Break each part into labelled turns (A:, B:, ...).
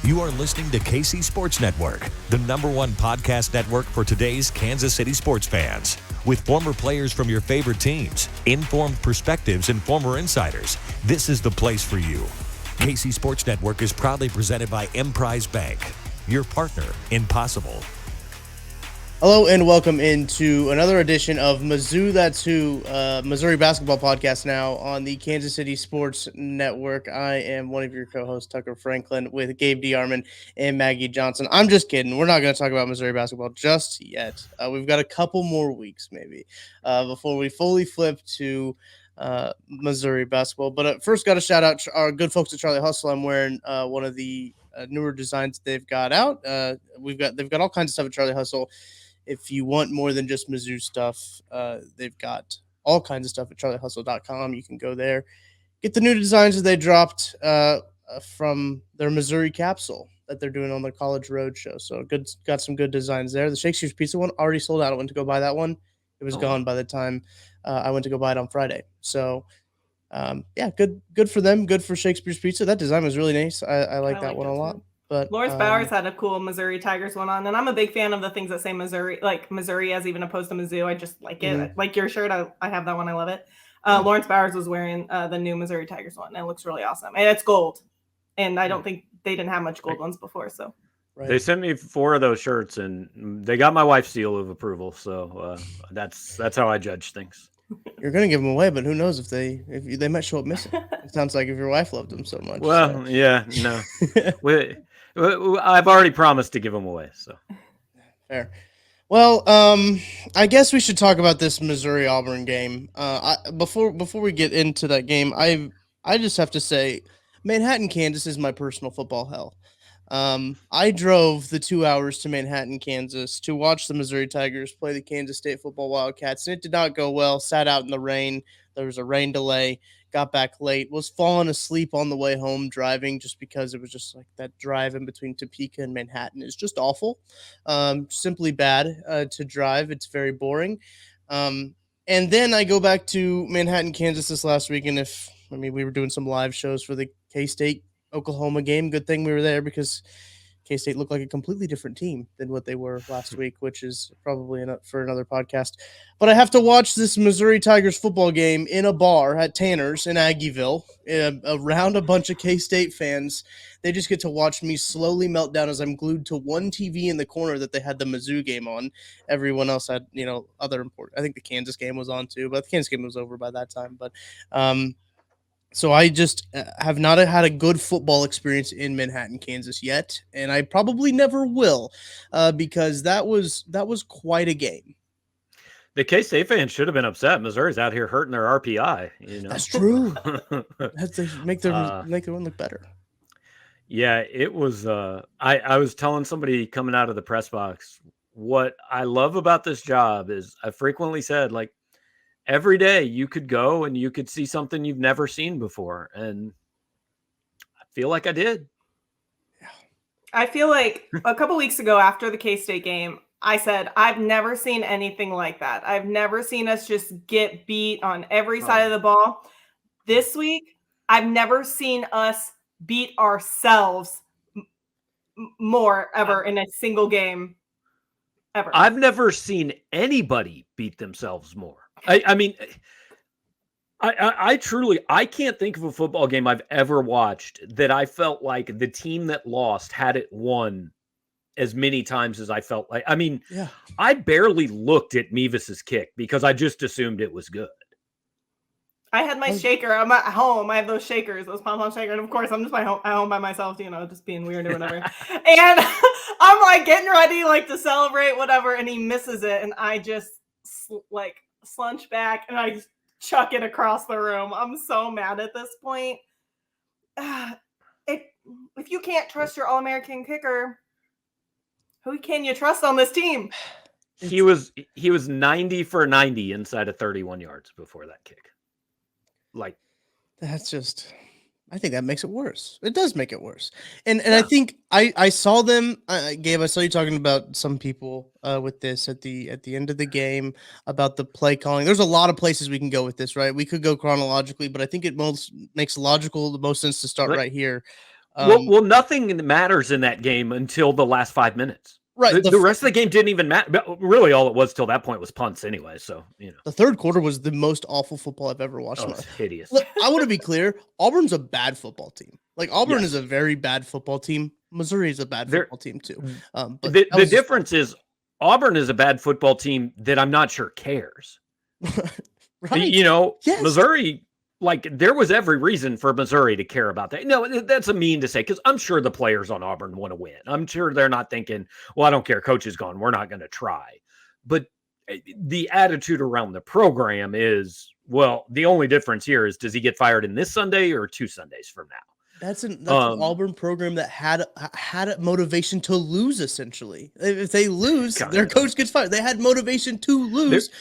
A: You are listening to KC Sports Network, the #1 podcast network for today's Kansas City sports fans. With former players from your favorite teams, informed perspectives, and former insiders, this is the place for you. KC Sports Network is proudly presented by Emprise Bank, your partner in possible.
B: Hello and welcome into another edition of Mizzou That's Who, Missouri basketball podcast now on the Kansas City Sports Network. I am one of your co-hosts, Tucker Franklin, with Gabe DeArmond and Maggie Johnson. I'm just kidding. We're not going to talk about Missouri basketball just yet. We've got a couple more weeks maybe before we fully flip to Missouri basketball. But first, got to shout out our good folks at Charlie Hustle. I'm wearing one of the newer designs they've got out. They've got all kinds of stuff at Charlie Hustle. If you want more than just Mizzou stuff, they've got all kinds of stuff at charliehustle.com. You can go there, get the new designs that they dropped from their Missouri capsule that they're doing on their College Road show. So got some good designs there. The Shakespeare's Pizza one already sold out. I went to go buy that one. It was gone by the time I went to go buy it on Friday. So, good for them. Good for Shakespeare's Pizza. That design was really nice. I like that one a lot. But
C: Lawrence Bowers had a cool Missouri Tigers one on, and I'm a big fan of the things that say Missouri, like Missouri as even opposed to Mizzou. I just like it.
B: Mm-hmm.
C: Like your shirt, I have that one. I love it. Lawrence Bowers was wearing the new Missouri Tigers one, and it looks really awesome. And it's gold, and I don't think they didn't have much gold ones before. So
D: They sent me 4 of those shirts, and they got my wife's seal of approval. So that's how I judge things.
B: You're gonna give them away, but who knows if they might show up missing. It sounds like if your wife loved them so much.
D: Well, so. Yeah, no. I've already promised to give them away. So
B: fair. Well, I guess we should talk about this Missouri-Auburn game. Before we get into that game, I just have to say, Manhattan, Kansas is my personal football hell. I drove the 2 hours to Manhattan, Kansas to watch the Missouri Tigers play the Kansas State football Wildcats, and it did not go well. Sat out in the rain. There was a rain delay. Got back late. Was falling asleep on the way home driving just because it was just like that drive in between Topeka and Manhattan is just awful. Simply bad to drive. It's very boring. And then I go back to Manhattan, Kansas this last week, and we were doing some live shows for the K-State Oklahoma game. Good thing we were there because K-State looked like a completely different team than what they were last week, which is probably for another podcast. But I have to watch this Missouri Tigers football game in a bar at Tanner's in Aggieville around a bunch of K-State fans. They just get to watch me slowly melt down as I'm glued to one TV in the corner that they had the Mizzou game on. Everyone else had, other important. I think the Kansas game was on too, but the Kansas game was over by that time. But so I just have not had a good football experience in Manhattan, Kansas yet, and I probably never will because that was quite a game.
D: The K-State fans should have been upset. Missouri's out here hurting their RPI.
B: That's true. They make their one look better.
D: Yeah, it was. I was telling somebody coming out of the press box, what I love about this job is I frequently said, like, every day you could go and you could see something you've never seen before. And I feel like I did.
C: Yeah. I feel like a couple weeks ago after the K-State game, I said, I've never seen anything like that. I've never seen us just get beat on every side of the ball. This week, I've never seen us beat ourselves more ever in a single game ever.
D: I've never seen anybody beat themselves more. I mean, I truly, I can't think of a football game I've ever watched that I felt like the team that lost had it won as many times as I felt like. I mean, yeah. I barely looked at Mevis's kick because I just assumed it was good.
C: I had my shaker. I'm at home. I have those shakers, those pom-pom shakers. And of course, I'm just at home by myself, just being weird or whatever. And I'm like getting ready, like to celebrate, whatever. And he misses it. And I just slunch back and I just chuck it across the room. I'm so mad at this point. If you can't trust your All-American kicker, who can you trust on this team?
D: He was 90 for 90 inside of 31 yards before that kick. Like,
B: that's just, I think that makes it worse. It does make it worse. And I think I saw them, Gabe, I saw you talking about some people with this at the end of the game about the play calling. There's a lot of places we can go with this, right? We could go chronologically, but I think it makes the most sense to start right here.
D: Well, nothing matters in that game until the last 5 minutes.
B: Right.
D: The rest of the game didn't even matter. Really, all it was till that point was punts anyway. So,
B: the third quarter was the most awful football I've ever watched.
D: Oh, it's hideous.
B: Look, I want to be clear. Auburn's a bad football team. Like, Auburn is a very bad football team. Missouri is a bad football team too. But
D: the difference is Auburn is a bad football team that I'm not sure cares.
B: Right.
D: Yes. Missouri, like, there was every reason for Missouri to care about that. No, that's a mean to say, because I'm sure the players on Auburn want to win. I'm sure they're not thinking, well, I don't care. Coach is gone. We're not going to try. But the attitude around the program is, well, the only difference here is, does he get fired in this Sunday or 2 Sundays from now?
B: That's an Auburn program that had a motivation to lose, essentially. If they lose, their coach gets fired. They had motivation to lose,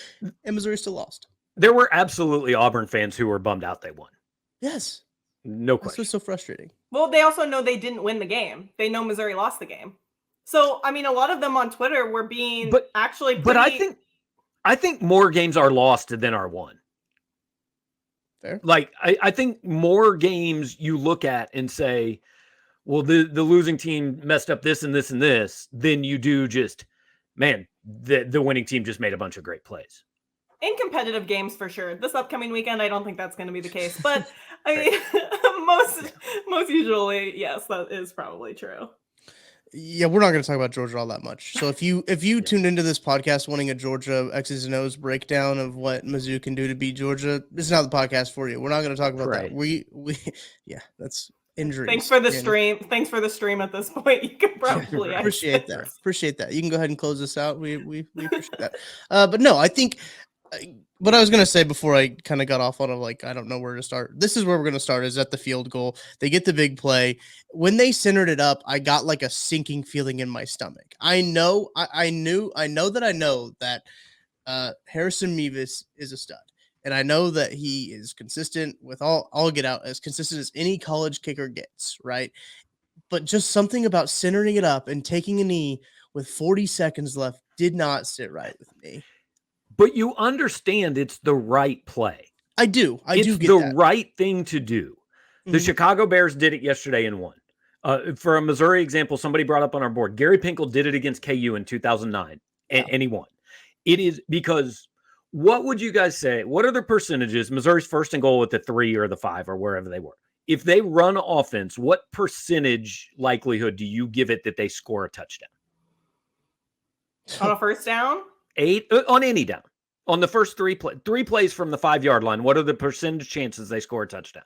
B: and Missouri still lost.
D: There were absolutely Auburn fans who were bummed out they won.
B: Yes.
D: No question.
B: That's what's so frustrating.
C: Well, they also know they didn't win the game. They know Missouri lost the game. So, I mean, a lot of them on Twitter were being actually pretty...
D: But I think more games are lost than are won.
B: Fair.
D: Like, I think more games you look at and say, well, the losing team messed up this and this and this, than you do just, man, the winning team just made a bunch of great plays.
C: In competitive games, for sure. This upcoming weekend, I don't think that's going to be the case. But, I mean, most usually, yes, that is probably true.
B: Yeah, we're not going to talk about Georgia all that much. So if you tuned into this podcast wanting a Georgia X's and O's breakdown of what Mizzou can do to beat Georgia, this is not the podcast for you. We're not going to talk about that. That's injuries.
C: Thanks for the stream. Thanks for the stream at this point. You can probably
B: appreciate that. Appreciate that. You can go ahead and close this out. We appreciate that. But no, I think what I was going to say before I kind of got off on I don't know where to start. This is where we're going to start, is at the field goal. They get the big play. When they centered it up, I got like a sinking feeling in my stomach. I know that Harrison Mevis is a stud. And I know that he is consistent with all get out, as consistent as any college kicker gets, right? But just something about centering it up and taking a knee with 40 seconds left did not sit right with me.
D: But you understand it's the right play.
B: I do.
D: It's
B: do get
D: the
B: that.
D: right thing to do. The Chicago Bears did it yesterday and won. For a Missouri example, somebody brought up on our board, Gary Pinkel did it against KU in 2009, and he won. It is because, what would you guys say? What are the percentages? Missouri's first and goal at the 3 or the 5 or wherever they were. If they run offense, what percentage likelihood do you give it that they score a touchdown?
C: On a first down?
D: 8 on any down. On the first 3 plays from the 5-yard line, what are the percentage chances they score a touchdown?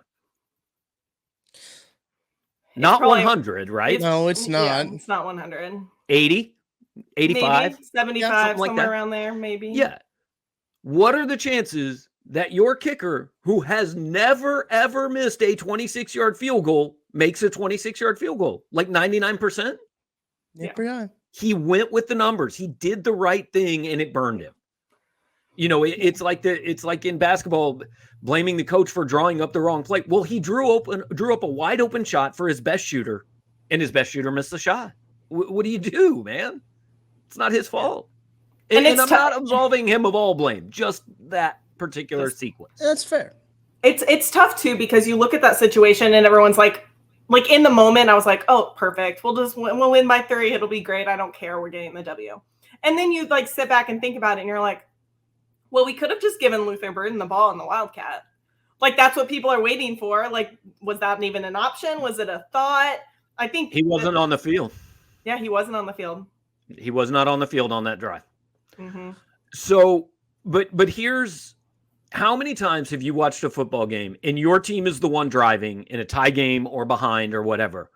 D: Not 100, right?
B: No, it's not.
C: Yeah, it's not 100.
D: 80, 85,
C: maybe 75,
D: something like
C: somewhere
D: that.
C: around there, maybe.
D: Yeah. What are the chances that your kicker, who has never, ever missed a 26-yard field goal, makes a 26-yard field goal? Like 99%?
B: Yeah, pretty high.
D: He went with the numbers. He did the right thing, and it burned him. It's like in basketball, blaming the coach for drawing up the wrong play. Well, he drew up a wide open shot for his best shooter, and his best shooter missed the shot. What do you do, man? It's not his fault. And I'm not absolving him of all blame, just that particular sequence.
B: That's fair.
C: It's tough too, because you look at that situation and everyone's like in the moment, I was like, oh, perfect. We'll win by 3. It'll be great. I don't care. We're getting the W. And then you sit back and think about it, and you're like, well, we could have just given Luther Burden the ball in the Wildcat. That's what people are waiting for. Was that even an option? Was it a thought? I think
D: he wasn't on the field.
C: Yeah, he wasn't on the field.
D: He was not on the field on that drive.
C: Mm-hmm.
D: So, but here's, how many times have you watched a football game and your team is the one driving in a tie game or behind or whatever,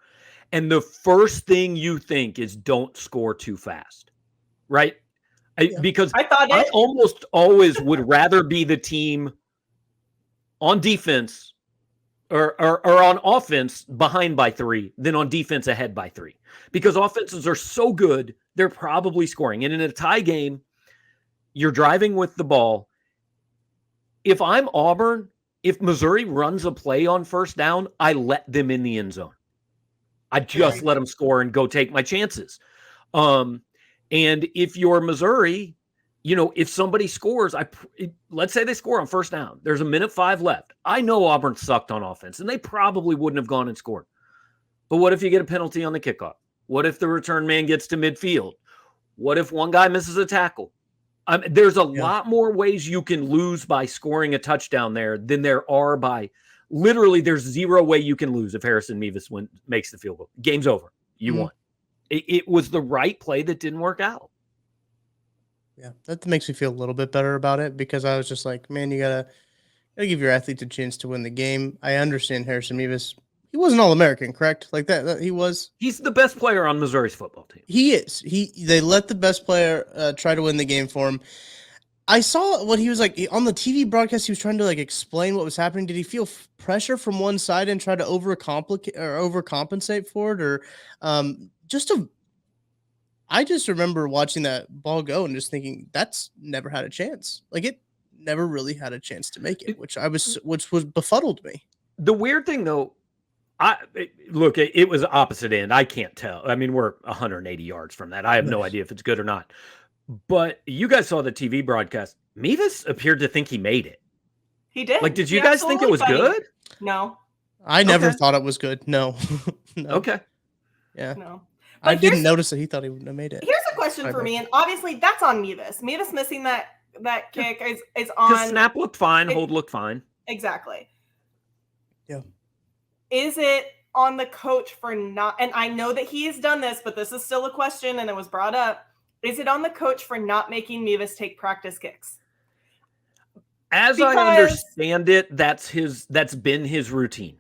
D: and the first thing you think is don't score too fast, right? Because I almost always would rather be the team on defense or on offense behind by 3 than on defense ahead by 3, because offenses are so good, they're probably scoring. And in a tie game, you're driving with the ball. If I'm Auburn, if Missouri runs a play on first down, I let them in the end zone. I just let them score and go take my chances. And if you're Missouri, if somebody scores, let's say they score on first down. There's 1:05 left. I know Auburn sucked on offense, and they probably wouldn't have gone and scored. But what if you get a penalty on the kickoff? What if the return man gets to midfield? What if one guy misses a tackle? There's a lot more ways you can lose by scoring a touchdown there than there are by literally. There's zero way you can lose if Harrison Mevis makes the field goal. Game's over. You won. It was the right play that didn't work out.
B: Yeah, that makes me feel a little bit better about it because I was just like, man, you gotta give your athletes a chance to win the game. I understand Harrison Mevis. He was an All-American, correct? Like that he was.
D: He's the best player on Missouri's football team.
B: He is. They let the best player try to win the game for him. I saw what he was like on the TV broadcast. He was trying to like explain what was happening. Did he feel pressure from one side and try to overcompensate for it, or I just remember watching that ball go and just thinking that's never had a chance. Like it never really had a chance to make it, which was befuddled me.
D: The weird thing though, it was opposite end. I can't tell. I mean, we're 180 yards from that. I have no idea if it's good or not. But you guys saw the TV broadcast. Mevis appeared to think he made it.
C: He did.
D: Like, did you guys think it was good?
C: No.
B: I never thought it was good. No. No.
D: Okay.
B: Yeah.
C: No. But
B: I didn't notice that he thought he would have made it.
C: Here's a question for me, and obviously that's on Mevis. Mevis missing that kick is on.
D: Snap looked fine, hold looked fine.
C: Exactly.
B: Yeah.
C: Is it on the coach for not? And I know that he has done this, but this is still a question, and it was brought up. Is it on the coach for not making Mevis take practice kicks?
D: As I understand it, that's been his routine.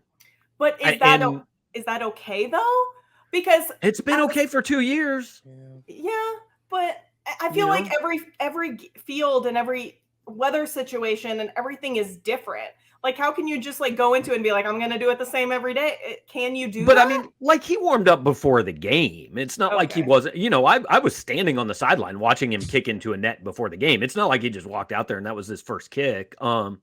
C: But is that okay though? Because
D: it's been okay for 2 years.
C: Yeah, but I feel like every field and every weather situation and everything is different. Like, how can you just like go into it and be like, I'm going to do it the same every day? Can you do that? But
D: I mean, like he warmed up before the game. It's not like he wasn't, I was standing on the sideline watching him kick into a net before the game. It's not like he just walked out there and that was his first kick. And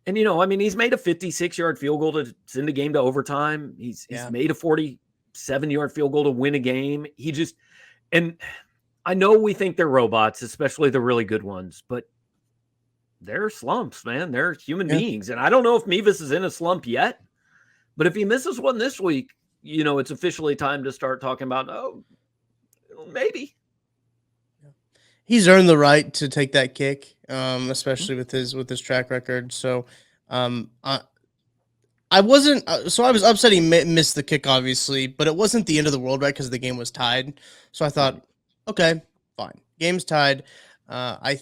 D: I mean, he's made a 56-yard field goal to send the game to overtime. He's made a 47-yard field goal to win a game. And I know we think they're robots, especially the really good ones, but they're slumps, man. They're human beings. And I don't know if Mevis is in a slump yet, but if he misses one this week, it's officially time to start talking about, maybe.
B: He's earned the right to take that kick, especially with his track record. So, I was upset he missed the kick, obviously, but it wasn't the end of the world, right? Because the game was tied. So I thought, okay, fine, game's tied. I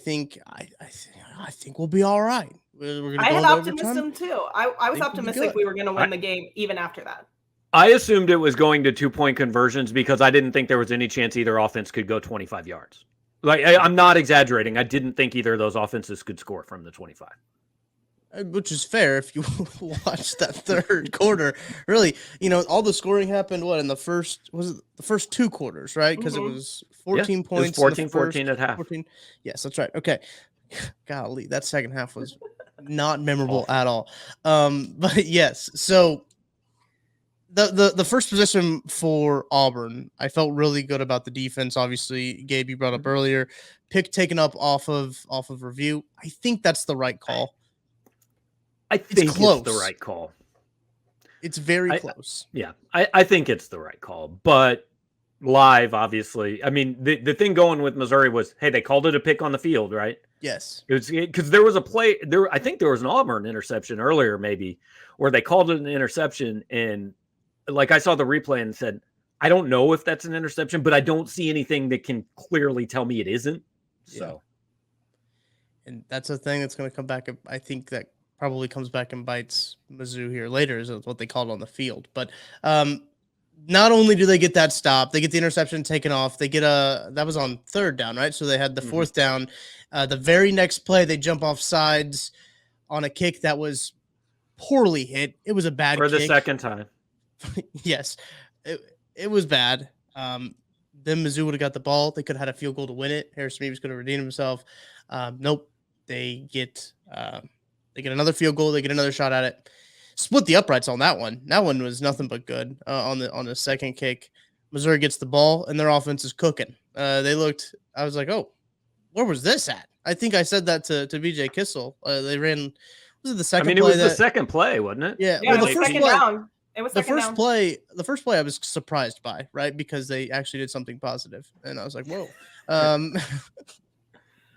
B: think we'll be all right.
C: I had optimism too. I was optimistic we were going to win the game even after that.
D: I assumed it was going to 2-point conversions because I didn't think there was any chance either offense could go 25 yards. Like I'm not exaggerating. I didn't think either of those offenses could score from the 25.
B: Which is fair if you watch that third quarter. Really, all the scoring happened in the first 2 quarters, right? Because it was 14 points.
D: It was 14 at half.
B: 14. Yes, that's right. Okay. Golly, that second half was not memorable at all. But yes, so the first possession for Auburn, I felt really good about the defense. Obviously, Gabe, you brought up earlier, pick taken up off of review. I think that's the right call.
D: I think it's the right call.
B: It's very close.
D: I think it's the right call. But live, obviously, I mean, the thing going with Missouri was, hey, they called it a pick on the field, right?
B: Yes.
D: It was because there was a play there. I think there was an Auburn interception earlier, maybe, where they called it an interception. And like I saw the replay and said, I don't know if that's an interception, but I don't see anything that can clearly tell me it isn't. So,
B: and that's a thing that's going to come back. I think that probably comes back and bites Mizzou here later is what they called on the field. But not only do they get that stop, they get the interception taken off. They get that was on third down, right? So they had the fourth down. The very next play, they jump off sides on a kick that was poorly hit. It was a bad kick.
D: For the second time.
B: Yes, it was bad. Then Mizzou would have got the ball. They could have had a field goal to win it. Harrison Mevis could have redeemed himself. Nope. They get another field goal. They get another shot at it. Split the uprights on that one. That one was nothing but good on the second kick. Missouri gets the ball, and their offense is cooking. I was like, oh, where was this at? I think I said that to BJ Kissel. They ran, was it the second play?
D: It was the second play, wasn't it?
C: Yeah, well, the first
B: play,
C: down. It was
B: The
C: second
B: first
C: down.
B: play I was surprised by, right? Because they actually did something positive, and I was like, "Whoa!"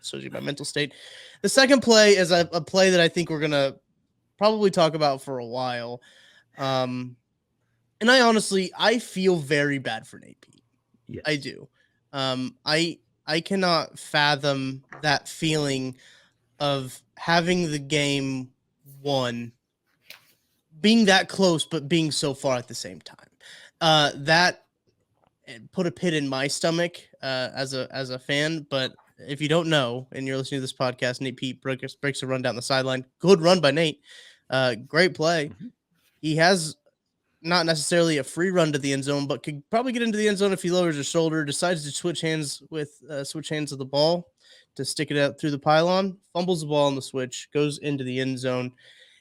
B: Shows you my mental state. The second play is a play that I think we're gonna probably talk about for a while. And I feel very bad for Nate Pete.
D: Yes.
B: I do. I cannot fathom that feeling of having the game won, being that close, but being so far at the same time. That put a pit in my stomach as a fan. But if you don't know, and you're listening to this podcast, Nate Pete breaks a run down the sideline. Good run by Nate. Great play.
D: Mhm.
B: He has not necessarily a free run to the end zone, but could probably get into the end zone if he lowers his shoulder, decides to switch hands of the ball to stick it out through the pylon, fumbles the ball on the switch, goes into the end zone,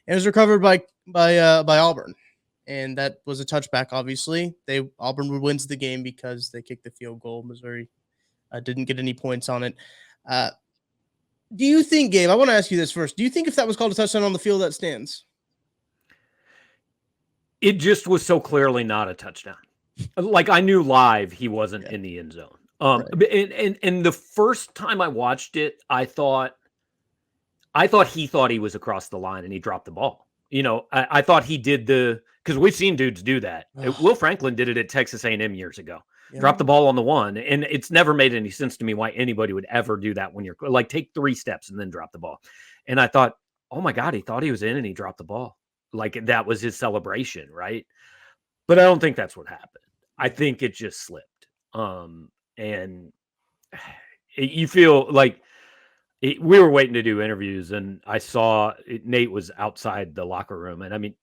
B: and is recovered by Auburn. And that was a touchback, obviously. Auburn wins the game because they kicked the field goal. Missouri didn't get any points on it. Do you think, Gabe, I want to ask you this first. Do you think if that was called a touchdown on the field, that stands?
D: It just was so clearly not a touchdown. Like I knew live he wasn't in the end zone.
B: Right.
D: And the first time I watched it, I thought he thought he was across the line and he dropped the ball. You know, I thought he did because we've seen dudes do that. Will Franklin did it at Texas A&M years ago. Yeah. Drop the ball on the one, and it's never made any sense to me why anybody would ever do that when you're like take 3 steps and then drop the ball. And I thought, oh my God, he thought he was in and he dropped the ball. Like that was his celebration, right? But I don't think that's what happened. I think it just slipped. And you feel like we were waiting to do interviews, and I saw Nate was outside the locker room, and I mean,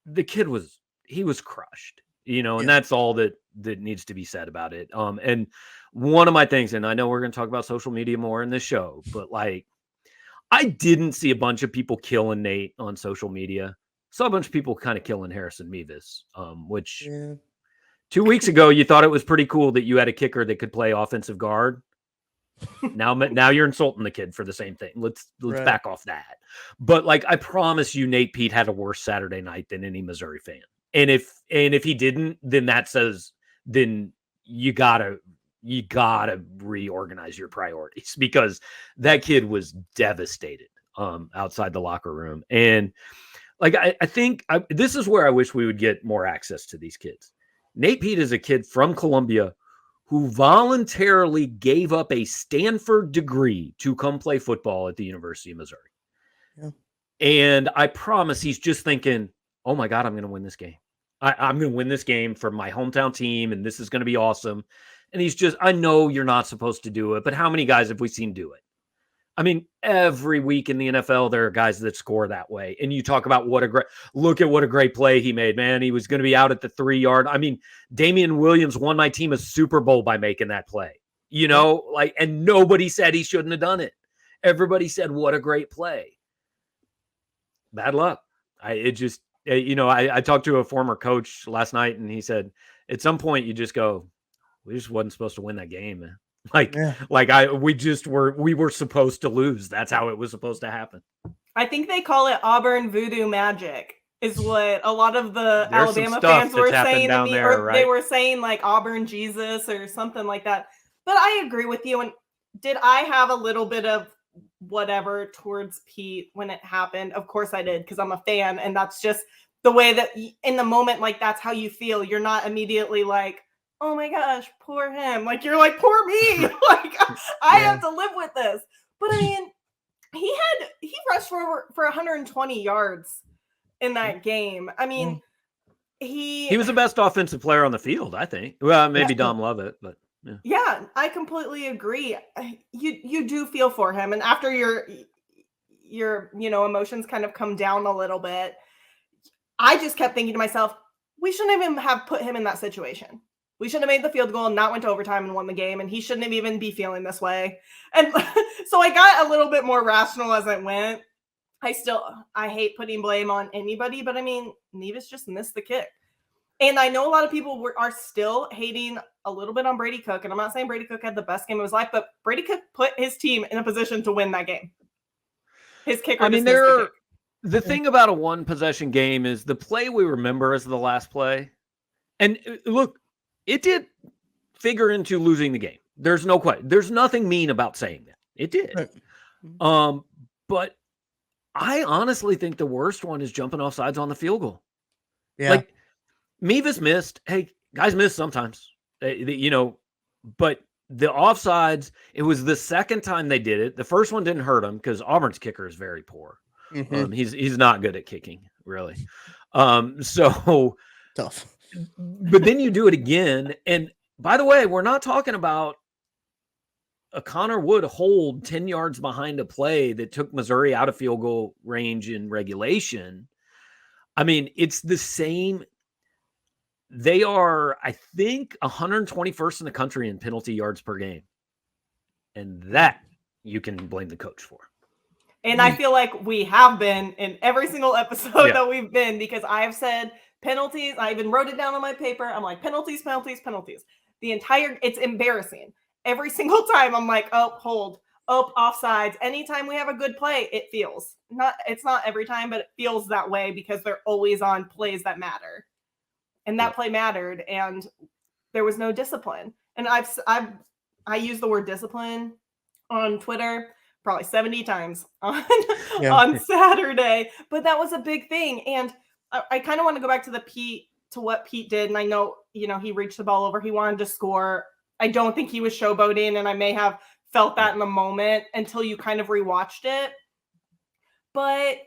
D: the kid was crushed, you know, and that's all that needs to be said about it. And one of my things, and I know we're going to talk about social media more in this show, but like, I didn't see a bunch of people killing Nate on social media. Saw a bunch of people kind of killing Harrison Mevis, which 2 weeks ago you thought it was pretty cool that you had a kicker that could play offensive guard. Now you're insulting the kid for the same thing. Let's back off that. But like I promise you, Nate Pete had a worse Saturday night than any Missouri fan. And if he didn't, then that says then you gotta reorganize your priorities, because that kid was devastated outside the locker room. And like I think this is where I wish we would get more access to these kids. Nate Pete is a kid from Columbia who voluntarily gave up a Stanford degree to come play football at the University of Missouri. Yeah. And I promise he's just thinking, oh my God, I'm going to win this game. I'm going to win this game for my hometown team, and this is going to be awesome. And he's just, I know you're not supposed to do it, but how many guys have we seen do it? I mean, every week in the NFL, there are guys that score that way. And you talk about what a great play he made, man. He was going to be out at the 3-yard. I mean, Damian Williams won my team a Super Bowl by making that play, you know, like, and nobody said he shouldn't have done it. Everybody said, what a great play. Bad luck. I talked to a former coach last night, and he said, at some point you just go, we just wasn't supposed to win that game, man. We were supposed to lose. That's how it was supposed to happen.
C: I think they call it Auburn voodoo magic is what a lot of the Alabama fans were saying to me, or they were saying like Auburn Jesus or something like that. But I agree with you. And did I have a little bit of whatever towards Pete when it happened? Of course I did, because I'm a fan, and that's just the way that in the moment, like that's how you feel. You're not immediately like, oh my gosh, poor him. Like you're like, poor me. Like I have to live with this. But I mean, he rushed for 120 yards in that game. I mean, he
D: was the best offensive player on the field, I think. Well, maybe Dom Lovett, but
C: yeah, I completely agree. You do feel for him, and after your emotions kind of come down a little bit, I just kept thinking to myself, we shouldn't even have put him in that situation. We shouldn't have made the field goal and not went to overtime and won the game, and he shouldn't have even be feeling this way. And so I got a little bit more rational as it went. I hate putting blame on anybody, but I mean, Mevis just missed the kick. And I know a lot of people are still hating a little bit on Brady Cook, and I'm not saying Brady Cook had the best game of his life, but Brady Cook put his team in a position to win that game. His kicker.
D: I mean, there The thing about a one possession game is the play we remember as the last play. And look, it did figure into losing the game. There's no question. There's nothing mean about saying that. It did.
B: Right.
D: But I honestly think the worst one is jumping off sides on the field goal.
B: Yeah.
D: Like Mevis missed. Hey, guys miss sometimes. But the offsides, it was the second time they did it. The first one didn't hurt him because Auburn's kicker is very poor.
B: Mm-hmm.
D: He's not good at kicking, really. So
B: Tough.
D: But then you do it again. And by the way, we're not talking about a Connor Wood hold 10 yards behind a play that took Missouri out of field goal range in regulation. I mean, it's the same. They are, I think, 121st in the country in penalty yards per game. And that you can blame the coach for.
C: And I feel like we have been in every single episode that we've been, because I've said penalties. I even wrote it down on my paper. I'm like, penalties. It's embarrassing. Every single time I'm like, oh, hold, oh, offsides. Anytime we have a good play, it's not every time, but it feels that way because they're always on plays that matter. And that play mattered, and there was no discipline. And I use the word discipline on Twitter probably 70 times on Saturday, but that was a big thing. And I kind of want to go back to what Pete did. And I know, he reached the ball over. He wanted to score. I don't think he was showboating, and I may have felt that in the moment until you kind of rewatched it. But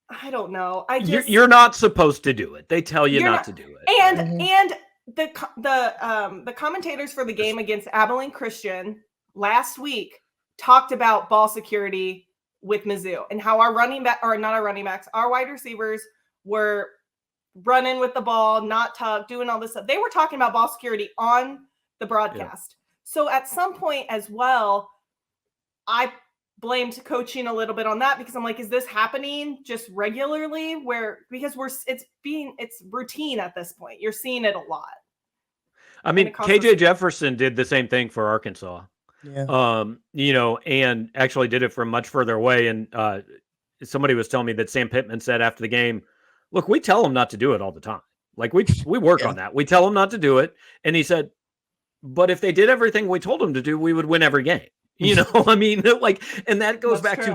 C: I don't know.
D: You're not supposed to do it. They tell you not to do it.
C: And the commentators for the game against Abilene Christian last week talked about ball security with Mizzou and how our wide receivers were running with the ball, not tucked, doing all this stuff. They were talking about ball security on the broadcast. Yeah. So at some point as well, I blamed coaching a little bit on that, because I'm like, is this happening just regularly? It's routine at this point. You're seeing it a lot.
D: I mean, KJ Jefferson did the same thing for Arkansas.
B: Yeah.
D: And actually did it from much further away. And somebody was telling me that Sam Pittman said after the game, look, we tell them not to do it all the time. Like we work on that. We tell them not to do it. And he said, but if they did everything we told them to do, we would win every game. I mean, and that goes back to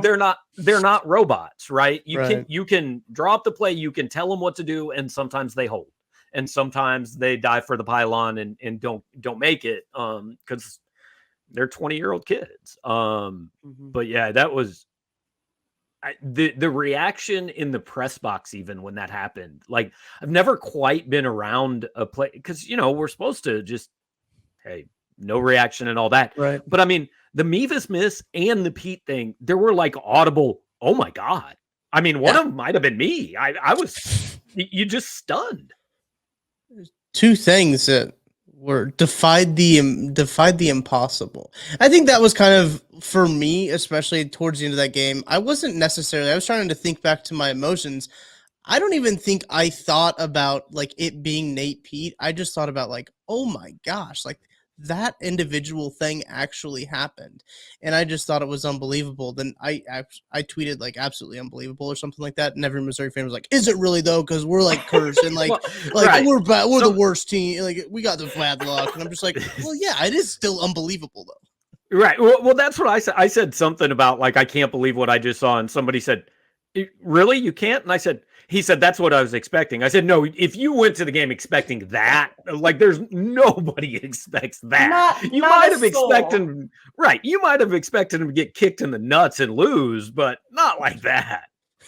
D: they're not robots, right? You can drop the play, you can tell them what to do, and sometimes they hold, and sometimes they dive for the pylon and don't make it because they're 20-year-old kids. But yeah, that was the reaction in the press box even when that happened. Like, I've never quite been around a play because we're supposed to just, hey, no reaction and all that,
B: right?
D: But I mean, the Mevis miss and the Pete thing, there were like audible, oh my God. I mean, one of them might have been me. I was, you just stunned.
B: Two things that were defied the impossible. I think that was kind of, for me, especially towards the end of that game, I was trying to think back to my emotions. I don't even think I thought about like it being Nate Pete. I just thought about like, oh my gosh, like that individual thing actually happened. And I just thought it was unbelievable. Then I tweeted like absolutely unbelievable or something like that. And every Missouri fan was like, is it really though? Because we're like cursed and like, we're bad. We're the worst team. Like we got the bad luck. And I'm just like, well, yeah, it is still unbelievable though.
D: Right. Well, that's what I said. I said something about like, I can't believe what I just saw. And somebody said, really? You can't? And he said, that's what I was expecting. I said, no, if you went to the game expecting that, like there's nobody expects that. You might have expected him to get kicked in the nuts and lose, but not like that.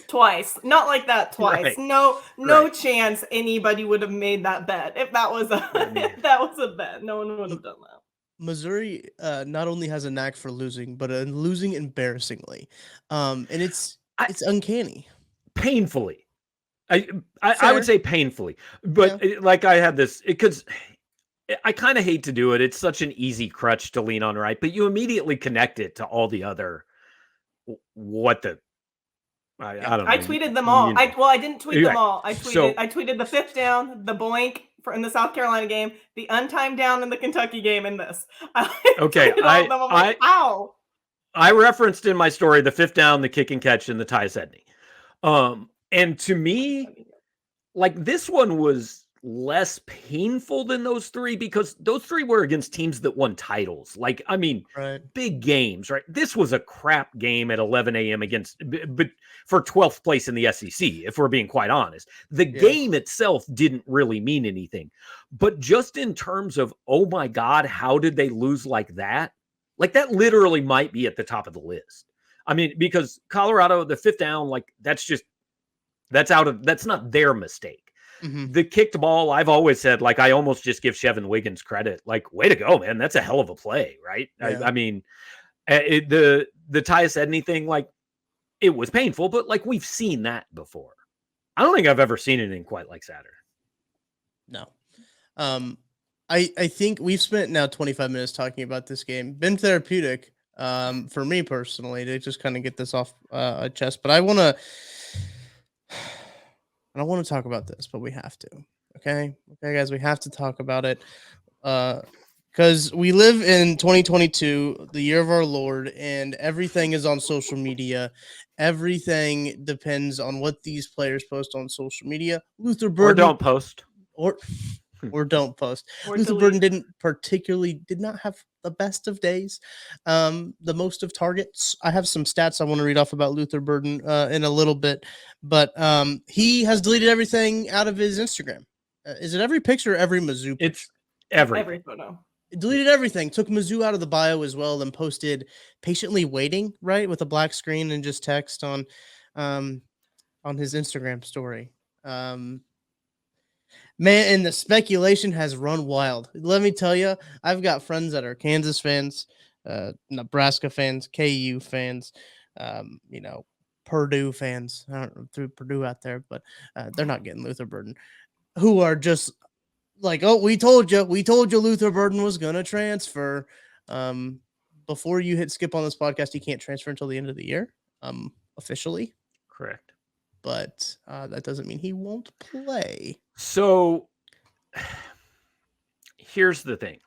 C: Twice. Not like that twice.
D: Right.
C: No chance anybody would have made that bet. If that was a bet, no one would have done that.
B: Missouri not only has a knack for losing, but losing embarrassingly. And it's uncanny.
D: Painfully. I would say painfully, but like I had this, because I kind of hate to do it. It's such an easy crutch to lean on, right? But you immediately connect it to all the other, I don't know.
C: I tweeted them all. I didn't tweet them all. I tweeted the 5th down, the boink in the South Carolina game, the untimed down in the Kentucky game, and this.
D: Okay.
C: Ow.
D: I referenced in my story the 5th down, the kick and catch, and the Tyus Edney. And to me, like, this one was less painful than those 3 because those 3 were against teams that won titles. Like, I mean,
B: Right.
D: big games, right? This was a crap game at 11 a.m. but for 12th place in the SEC, if we're being quite honest. The game itself didn't really mean anything. But just in terms of, oh my God, how did they lose like that? Like, that literally might be at the top of the list. I mean, because Colorado, the 5th down, like, that's not their mistake.
B: Mm-hmm.
D: The kicked ball, I've always said, like, I almost just give Shevin Wiggins credit. Like, way to go, man. That's a hell of a play, right?
B: Yeah.
D: I mean, the Tyus Edney thing, like, it was painful, but, like, we've seen that before. I don't think I've ever seen anything quite like Saturday.
B: No. I think we've spent now 25 minutes talking about this game. Been therapeutic for me personally to just kind of get this off a chest. But I don't want to talk about this, but we have to. Okay, guys, we have to talk about it because we live in 2022, the year of our Lord, and everything is on social media. Everything depends on what these players post on social media. Luther Burden
D: Or don't post.
B: Or don't post.
C: Or
B: Luther
C: delete.
B: Burden did not have the best of days, the most of targets. I have some stats I want to read off about Luther Burden in a little bit, but he has deleted everything out of his Instagram. Is it every picture or every Mizzou picture?
D: It's every
C: photo.
B: It deleted everything, took Mizzou out of the bio as well, and posted patiently waiting, right, with a black screen and just text on his Instagram story. Man, and the speculation has run wild. Let me tell you, I've got friends that are Kansas fans, Nebraska fans, KU fans, Purdue fans. I don't know, through Purdue out there, but they're not getting Luther Burden, who are just like, oh, we told you Luther Burden was going to transfer. Before you hit skip on this podcast, he can't transfer until the end of the year, officially.
D: correct.
B: But that doesn't mean he won't play.
D: So here's the thing.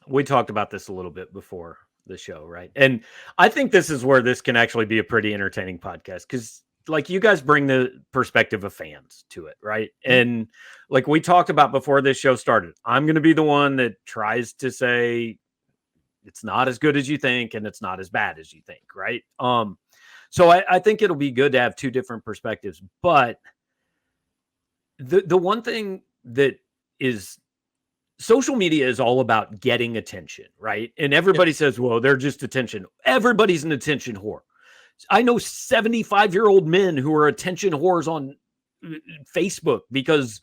D: We talked about this a little bit before the show, right? And I think this is where this can actually be a pretty entertaining podcast because, like, you guys bring the perspective of fans to it, right? And like we talked about before this show started, I'm going to be the one that tries to say it's not as good as you think and it's not as bad as you think, right? So I think it'll be good to have 2 different perspectives. But the one thing that is social media is all about getting attention, right? And everybody says, well, they're just attention. Everybody's an attention whore. I know 75-year-old men who are attention whores on Facebook because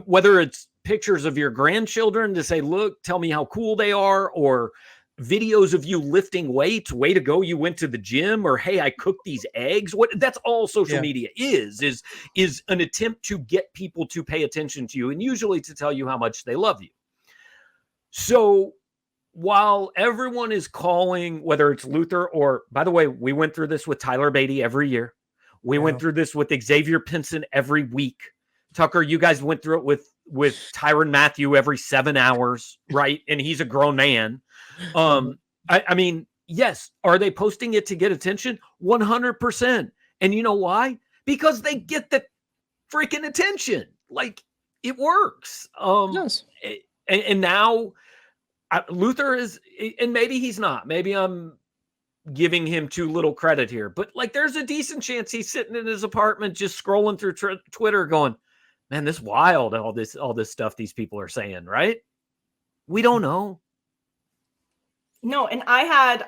D: whether it's pictures of your grandchildren to say, look, tell me how cool they are, or videos of you lifting weights, way to go, you went to the gym, or hey, I cooked these eggs. That's all social media is an attempt to get people to pay attention to you and usually to tell you how much they love you. So while everyone is calling, whether it's Luther or, by the way, we went through this with Tyler Beatty every year. We went through this with Xavier Pinson every week. Tucker, you guys went through it with Tyrann Mathieu every 7 hours, right? And he's a grown man. I mean, yes. Are they posting it to get attention? 100%. And you know why? Because they get the freaking attention. Like, it works.
B: Yes.
D: And now Luther is, and maybe he's not. Maybe I'm giving him too little credit here. But, like, there's a decent chance he's sitting in his apartment just scrolling through Twitter going, man, this wild, all this stuff these people are saying, right? We don't know.
C: No, and I had,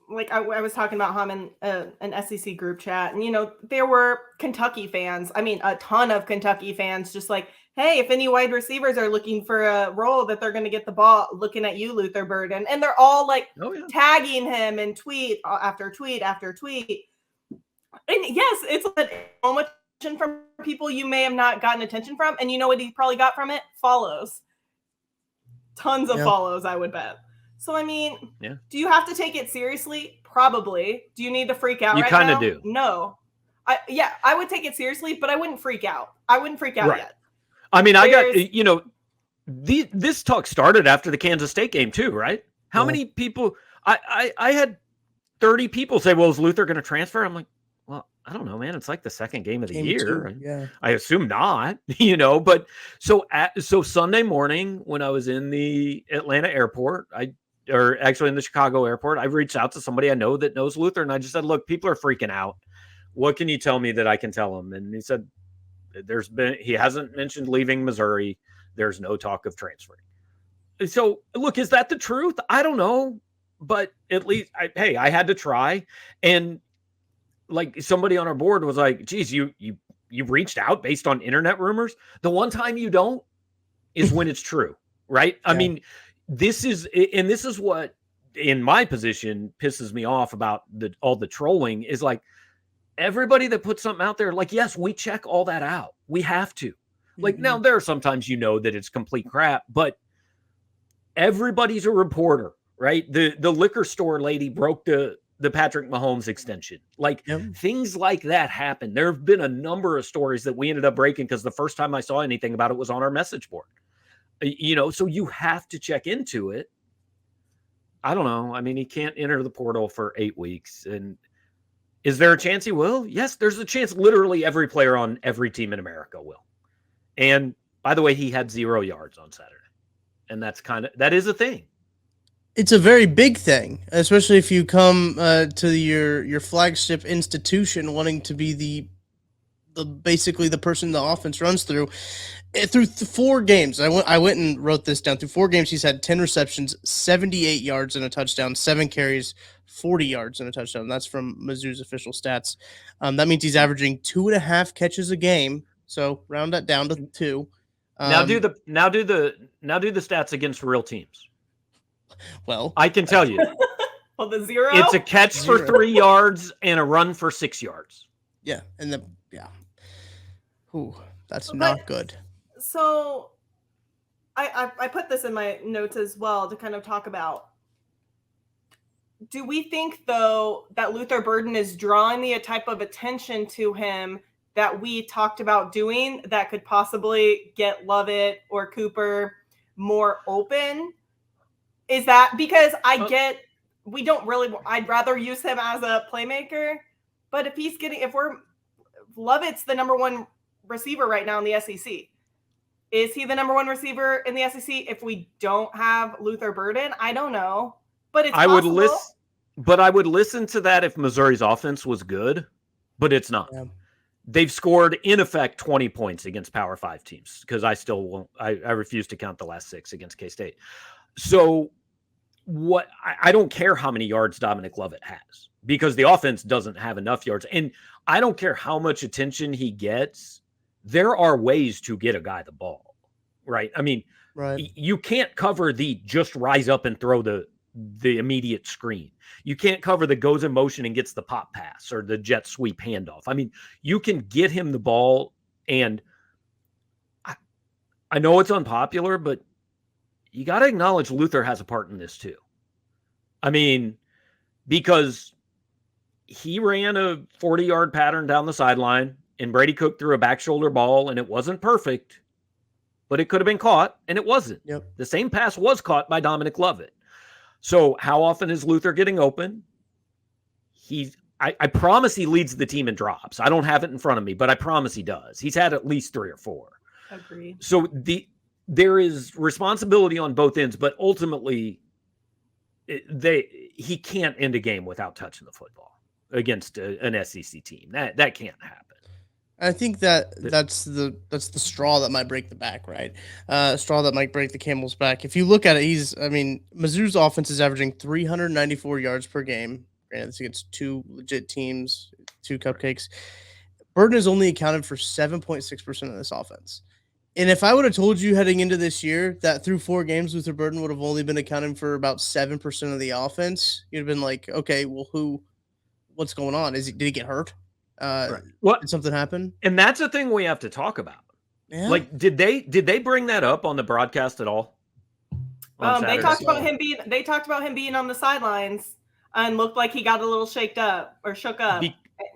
C: like, I was talking about him in an SEC group chat, and, there were Kentucky fans. I mean, a ton of Kentucky fans just like, hey, if any wide receivers are looking for a role that they're going to get the ball, looking at you, Luther Burden. And they're all, like, tagging him in tweet after tweet after tweet. And, yes, it's like so much attention from people you may have not gotten attention from. And you know what he probably got from it? Follows. Tons of follows, I would bet. So, I mean, do you have to take it seriously? Probably. Do you need to freak out right now? You kind of do. No. I would take it seriously, but I wouldn't freak out. I wouldn't freak out yet.
D: I mean, this talk started after the Kansas State game too, right? How many people? I had 30 people say, well, is Luther going to transfer? I'm like, well, I don't know, man. It's like the second game of the
B: Game
D: year.
B: 2, yeah.
D: I assume not, but so Sunday morning when I was in the Atlanta airport, or actually in the Chicago airport, I reached out to somebody I know that knows Luther. And I just said, look, people are freaking out. What can you tell me that I can tell them? And he said, he hasn't mentioned leaving Missouri. There's no talk of transferring. So look, is that the truth? I don't know, but at least I had to try. And like somebody on our board was like, geez, you reached out based on internet rumors. The one time you don't is when it's true, right? Yeah. I mean, this is what in my position pisses me off about all the trolling is like everybody that puts something out there, like, yes, we check all that out. We have to. Like, now there are sometimes that it's complete crap, but everybody's a reporter, right? The liquor store lady broke the Patrick Mahomes extension. Like things like that happen. There have been a number of stories that we ended up breaking because the first time I saw anything about it was on our message board. So you have to check into it. I don't know. I mean, he can't enter the portal for 8 weeks. And is there a chance he will? Yes, there's a chance literally every player on every team in America will. And by the way, he had 0 yards on Saturday. And that is a thing.
B: It's a very big thing, especially if you come to your flagship institution wanting to be the basically the person the offense runs through. Through 4 games, I went and wrote this down. Through 4 games, he's had 10 receptions, 78 yards and a touchdown, 7 carries, 40 yards and a touchdown. That's from Mizzou's official stats. That means he's averaging 2.5 catches a game. So round that down to 2.
D: Now do the stats against real teams.
B: Well,
D: I can tell you.
C: Well, the 0.
D: It's a catch for 3 yards and a run for 6 yards.
B: Yeah, and Ooh, that's not good.
C: So I put this in my notes as well to kind of talk about. Do we think, though, that Luther Burden is drawing the type of attention to him that we talked about doing that could possibly get Lovett or Cooper more open? Is that because I'd rather use him as a playmaker, but if Lovett's the number 1 receiver right now in the SEC. Is he the number 1 receiver in the SEC if we don't have Luther Burden? I don't know, but it's possible.
D: I would listen to that if Missouri's offense was good, but it's not. Yeah. They've scored in effect 20 points against Power 5 teams because I refuse to count the last 6 against K-State. So I don't care how many yards Dominic Lovett has because the offense doesn't have enough yards. And I don't care how much attention he gets. There are ways to get a guy the ball, right? I mean, you can't cover the just rise up and throw the immediate screen. You can't cover the goes in motion and gets the pop pass or the jet sweep handoff. I mean, you can get him the ball. And I know it's unpopular, but you got to acknowledge Luther has a part in this too. I mean, because he ran a 40-yard pattern down the sideline and Brady Cook threw a back shoulder ball and it wasn't perfect, but it could have been caught and it wasn't.
B: Yep.
D: The same pass was caught by Dominic Lovett. So how often is Luther getting open? I promise he leads the team in drops. I don't have it in front of me, but I promise he does. He's had at least 3 or 4.
C: Agreed.
D: So there is responsibility on both ends, but ultimately he can't end a game without touching the football against an SEC team. That can't happen.
B: I think that's the straw that might break the back, right? Straw that might break the camel's back. If you look at it, Mizzou's offense is averaging 394 yards per game. Granted, it's against 2 legit teams, 2 cupcakes. Burden has only accounted for 7.6% of this offense. And if I would have told you heading into this year that through 4 games, Luther Burden would have only been accounting for about 7% of the offense, you'd have been like, okay, well, what's going on? Did he get hurt?
D: Right.
B: Did something happen?
D: And that's a thing we have to talk about.
B: Yeah.
D: Like, did they bring that up on the broadcast at all?
C: They talked about him being on the sidelines and looked like he got a little shook up.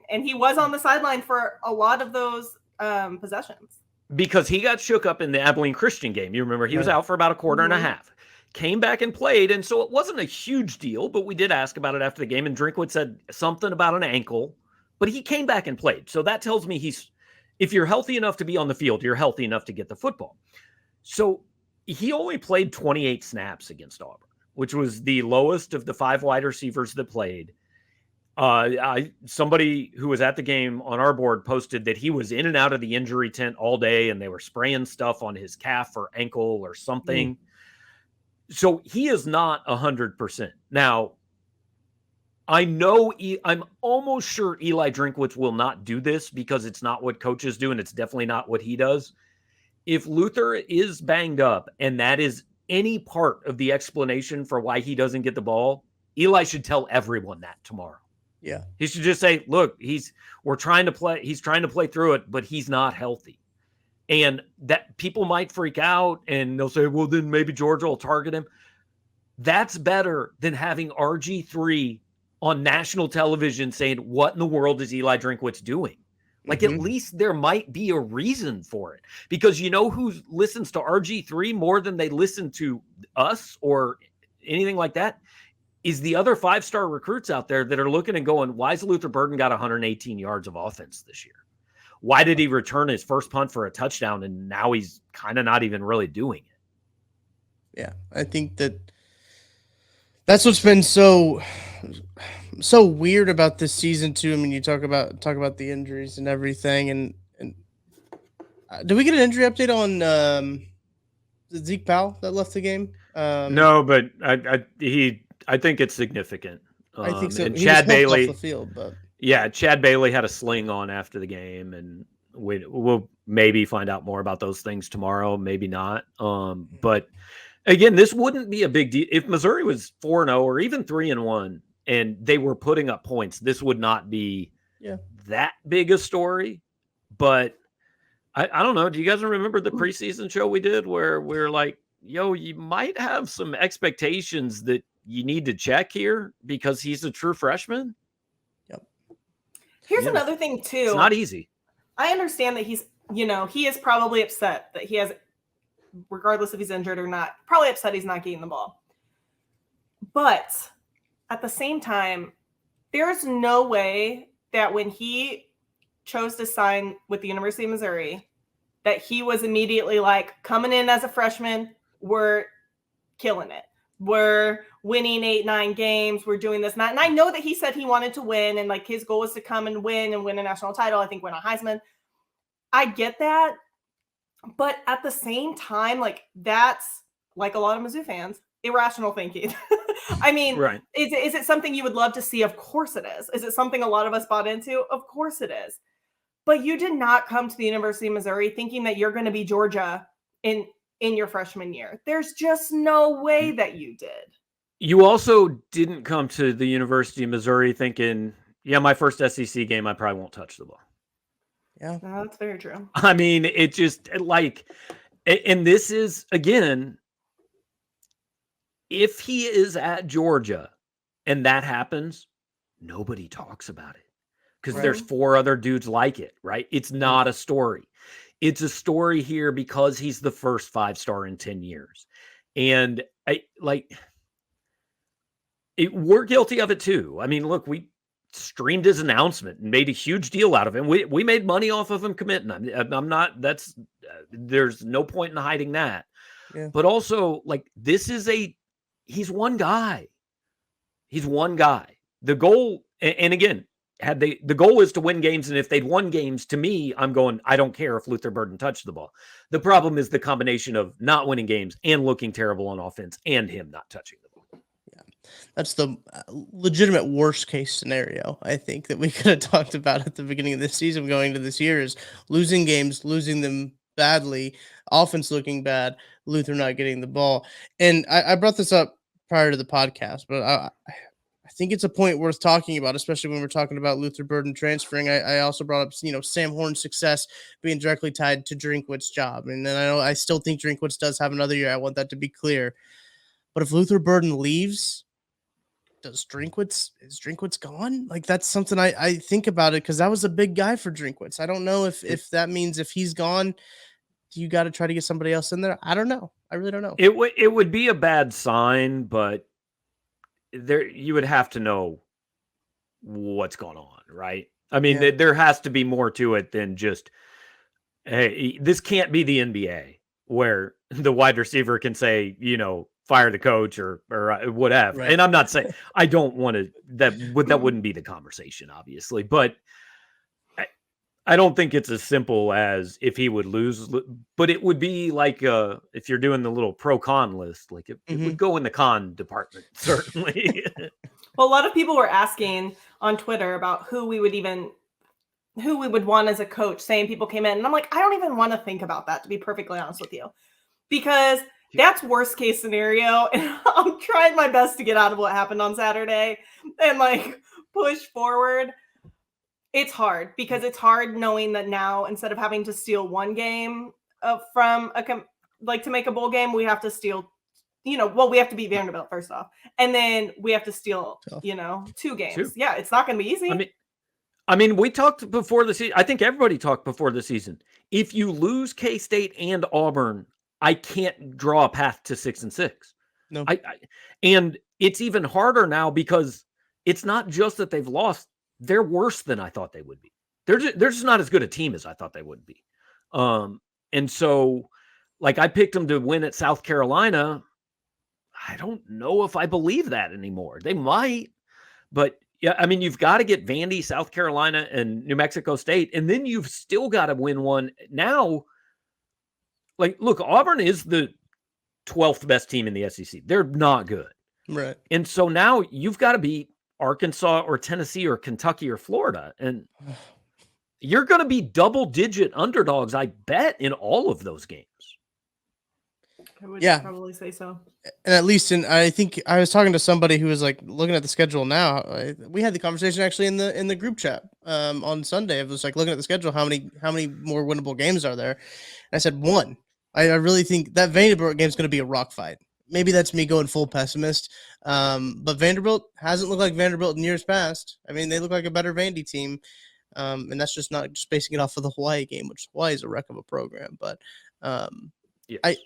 C: And he was on the sideline for a lot of those possessions.
D: Because he got shook up in the Abilene Christian game. You remember he was out for about a quarter and a half. came back and played. And so it wasn't a huge deal, but we did ask about it after the game. And Drinkwitz said something about an ankle, but he came back and played. So that tells me if you're healthy enough to be on the field, you're healthy enough to get the football. So he only played 28 snaps against Auburn, which was the lowest of the 5 wide receivers that played. Somebody who was at the game on our board posted that he was in and out of the injury tent all day and they were spraying stuff on his calf or ankle or something. So he is not 100%. Now, I'm almost sure Eli Drinkwitz will not do this because it's not what coaches do and it's definitely not what he does. If Luther is banged up and that is any part of the explanation for why he doesn't get the ball, Eli should tell everyone that tomorrow.
B: Yeah.
D: He should just say, look, he's trying to play through it, but he's not healthy. And that people might freak out and they'll say, well, then maybe Georgia will target him. That's better than having RG3 on national television saying, what in the world is Eli Drinkwitz doing? Like, at least there might be a reason for it. Because you know who listens to RG3 more than they listen to us or anything like that? Is the other 5-star recruits out there that are looking and going, why has Luther Burden got 118 yards of offense this year? Why did he return his first punt for a touchdown and now he's kind of not even really doing it?
B: Yeah, I think that's what's been so weird about this season too. I mean, you talk about the injuries and everything, and did we get an injury update on Zeke Powell that left the game?
D: No, but I think it's significant.
B: I think so.
D: And
B: He
D: Chad
B: was
D: Bailey
B: off the field, but
D: yeah, Chad Bailey had a sling on after the game, and we'll maybe find out more about those things tomorrow, maybe not. But again, this wouldn't be a big deal if Missouri was 4-0 or even 3-1, and they were putting up points. This would not be that big a story. But I don't know. Do you guys remember the preseason show we did where we're like, yo, you might have some expectations that you need to check here because he's a true freshman?
B: Yep.
C: Here's another thing, too.
D: It's not easy.
C: I understand that he is probably upset that he has, regardless if he's injured or not, probably upset he's not getting the ball. But at the same time, there's no way that when he chose to sign with the University of Missouri, that he was immediately like, coming in as a freshman, we're killing it. We're winning 8-9 games. We're doing this and that. And I know that he said he wanted to win and like his goal was to come and win a national title. I think win a Heisman. I get that. But at the same time, like that's like a lot of Mizzou fans, irrational thinking. I mean,
D: right.
C: Is it something you would love to see? Of course it is. Is it something a lot of us bought into? Of course it is. But you did not come to the University of Missouri thinking that you're going to be Georgia in your freshman year. There's just no way that you did.
D: You also didn't come to the University of Missouri thinking, yeah, my first SEC game, I probably won't touch the ball.
B: Yeah,
C: no, that's very true.
D: I mean, it just like, and this is, again, if he is at Georgia and that happens, nobody talks about it because there's 4 other dudes like it, right? It's not a story. It's a story here because he's the first 5-star in 10 years. And we're guilty of it too. I mean, look, we streamed his announcement and made a huge deal out of him. We made money off of him committing. I'm not, there's no point in hiding that. Yeah. But also, like, he's one guy. He's one guy. The goal, and again, the goal is to win games, and if they'd won games, to me, I'm going, I don't care if Luther Burden touched the ball. The problem is the combination of not winning games and looking terrible on offense and him not touching the ball.
B: Yeah, that's the legitimate worst case scenario, I think, that we could have talked about at the beginning of this season going into this year is losing games, losing them badly, offense looking bad, Luther not getting the ball. And I brought this up prior to the podcast, but I think it's a point worth talking about, especially when we're talking about Luther Burden transferring. I also brought up, Sam Horn's success being directly tied to Drinkwitz's job. And then I still think Drinkwitz does have another year. I want that to be clear. But if Luther Burden leaves, is Drinkwitz gone? Like, that's something I think about it because that was a big guy for Drinkwitz. I don't know if that means if he's gone, do you got to try to get somebody else in there? I don't know. I really don't know.
D: It would be a bad sign, but you would have to know what's going on, right? I mean, there has to be more to it than just, hey, this can't be the NBA where the wide receiver can say, fire the coach or whatever.
B: Right.
D: And I'm not saying I don't want to, that wouldn't be the conversation, obviously, but I don't think it's as simple as if he would lose, but it would be like if you're doing the little pro-con list, like it would go in the con department, certainly.
C: Well, a lot of people were asking on Twitter about who we would want as a coach, saying people came in. And I'm like, I don't even want to think about that, to be perfectly honest with you, because that's worst case scenario. And I'm trying my best to get out of what happened on Saturday and like push forward. It's hard because it's hard knowing that now, instead of having to steal one game from to make a bowl game, we have to steal, we have to beat Vanderbilt first off. And then we have to steal, 2 games. Yeah, it's not going to be easy.
D: I mean, we talked before the season. I think everybody talked before the season. If you lose K-State and Auburn, I can't draw a path to 6-6.
B: No.
D: And it's even harder now because it's not just that they've lost. They're worse than I thought they would be. They're just not as good a team as I thought they would be. And so, like, I picked them to win at South Carolina. I don't know if I believe that anymore. They might, but yeah, I mean, you've got to get Vandy, South Carolina, and New Mexico State, and then you've still got to win one. Now, like, look, Auburn is the 12th best team in the SEC. They're not good.
B: Right.
D: And so now you've got to beat Arkansas or Tennessee or Kentucky or Florida, and you're going to be double-digit underdogs, I bet, in all of those games.
C: I would probably say so.
B: And at least I think I was talking to somebody who was like looking at the schedule now. We had the conversation actually in the group chat on Sunday. It was like looking at the schedule, how many more winnable games are there? And I said 1. I really think that Vanderbilt game is going to be a rock fight. Maybe that's me going full pessimist. But Vanderbilt hasn't looked like Vanderbilt in years past. I mean, they look like a better Vandy team. And that's just not just basing it off of the Hawaii game, which Hawaii is a wreck of a program. But yes.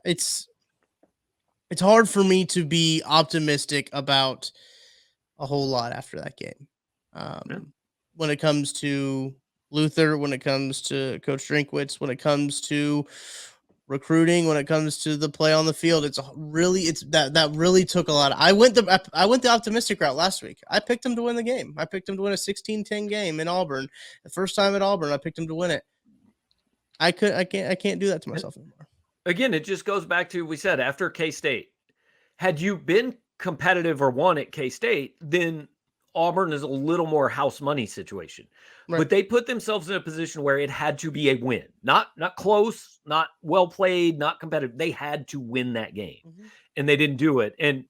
B: It's hard for me to be optimistic about a whole lot after that game. When it comes to Luther, when it comes to Coach Drinkwitz, when it comes to recruiting, when it comes to the play on the field, that really took a lot. I went the optimistic route last week. I picked him to win the game. I picked him to win a 16-10 game in Auburn. The first time at Auburn, I picked him to win it. I can't do that to myself anymore.
D: Again, it just goes back to, we said, after K-State, had you been competitive or won at K-State, then Auburn is a little more house money situation. Right. But they put themselves in a position where it had to be a win. Not close, not well played, not competitive. They had to win that game. Mm-hmm. And they didn't do it. And,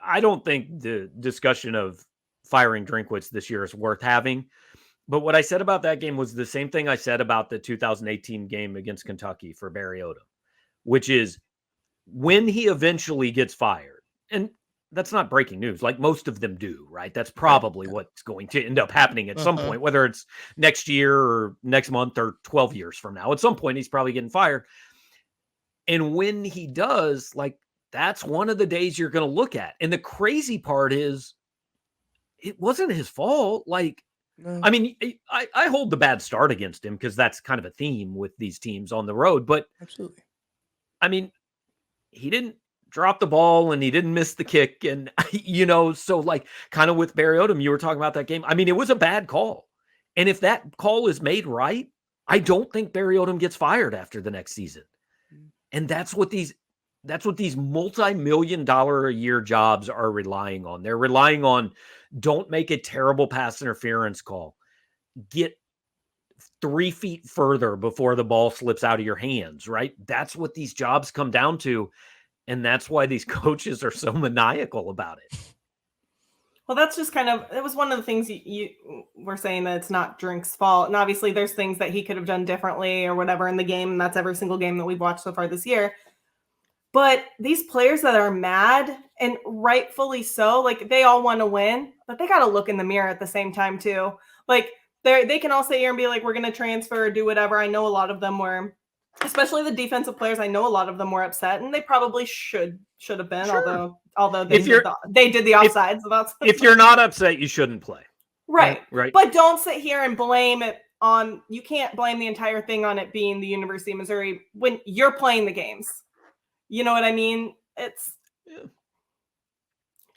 D: I don't think the discussion of firing Drinkwitz this year is worth having. But what I said about that game was the same thing I said about the 2018 game against Kentucky for Barry Odom, which is when he eventually gets fired, and that's not breaking news, like most of them do, right? That's probably what's going to end up happening at some point, whether it's next year or next month or 12 years from now. At some point, he's probably getting fired. And when he does, that's one of the days you're going to look at. And the crazy part is it wasn't his fault. I mean, I hold the bad start against him because that's kind of a theme with these teams on the road. But
B: absolutely,
D: I mean, he didn't drop the ball and he didn't miss the kick. And, so kind of with Barry Odom, you were talking about that game. I mean, it was a bad call. And if that call is made right, I don't think Barry Odom gets fired after the next season. And that's what these multi-million-dollar a year jobs are relying on. They're relying on, don't make a terrible pass interference call. Get 3 feet further before the ball slips out of your hands, right? That's what these jobs come down to. And that's why these coaches are so maniacal about it.
C: Well, that's just it was one of the things you were saying, that it's not Drink's fault. And obviously there's things that he could have done differently or whatever in the game. And that's every single game that we've watched so far this year. But these players that are mad, and rightfully so, they all want to win, but they got to look in the mirror at the same time too. They can all sit here and be like, we're going to transfer or do whatever. I know a lot of them were, especially the defensive players. I know a lot of them were upset, and they probably should have been.
D: Sure.
C: Although they did the offsides.
D: If you're not upset, you shouldn't play.
C: Right.
D: Right.
C: But don't sit here and blame it on. You can't blame the entire thing on it being the University of Missouri when you're playing the games. You know what I mean? It's.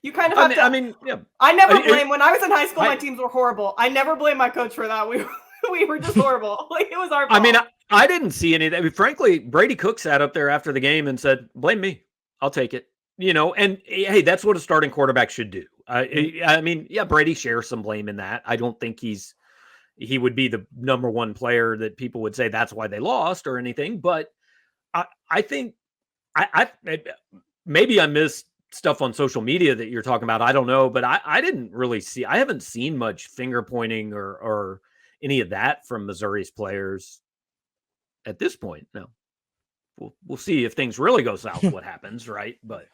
C: You kind of have to.
D: I mean, yeah.
C: I never blame. When I was in high school, my teams were horrible. I never blamed my coach for that. We were just horrible. Like, it was our fault.
D: I mean, I didn't see any of that. I mean, frankly, Brady Cook sat up there after the game and said, "Blame me. I'll take it." You know, and hey, that's what a starting quarterback should do. I mean, yeah, Brady shares some blame in that. I don't think he would be the number one player that people would say that's why they lost or anything. But I think I maybe I missed stuff on social media that you're talking about. I don't know, but I didn't really I haven't seen much finger pointing or any of that from Missouri's players at this point. No, we'll see if things really go south, what happens. Right. But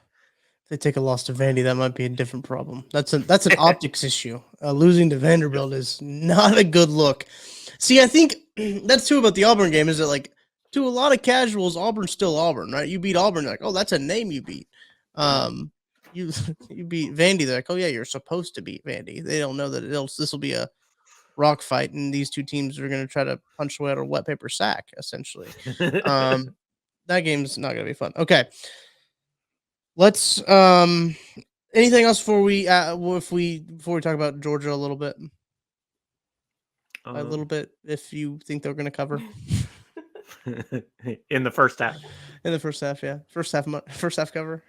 B: if they take a loss to Vandy, that might be a different problem. That's an optics issue. Losing to Vanderbilt is not a good look. See, I think that's true about the Auburn game, is that, like, to a lot of casuals, Auburn's still Auburn, right? You beat Auburn, like, oh, that's a name you beat. You beat Vandy, they're like, oh yeah, you're supposed to beat Vandy. They don't know that this will be a rock fight, and these two teams are going to try to punch away at a wet paper sack, essentially. That game's not going to be fun. Okay, let's. Anything else before we talk about Georgia a little bit? A little bit, if you think they're going to cover
D: in the first half.
B: In the first half, yeah, first half cover.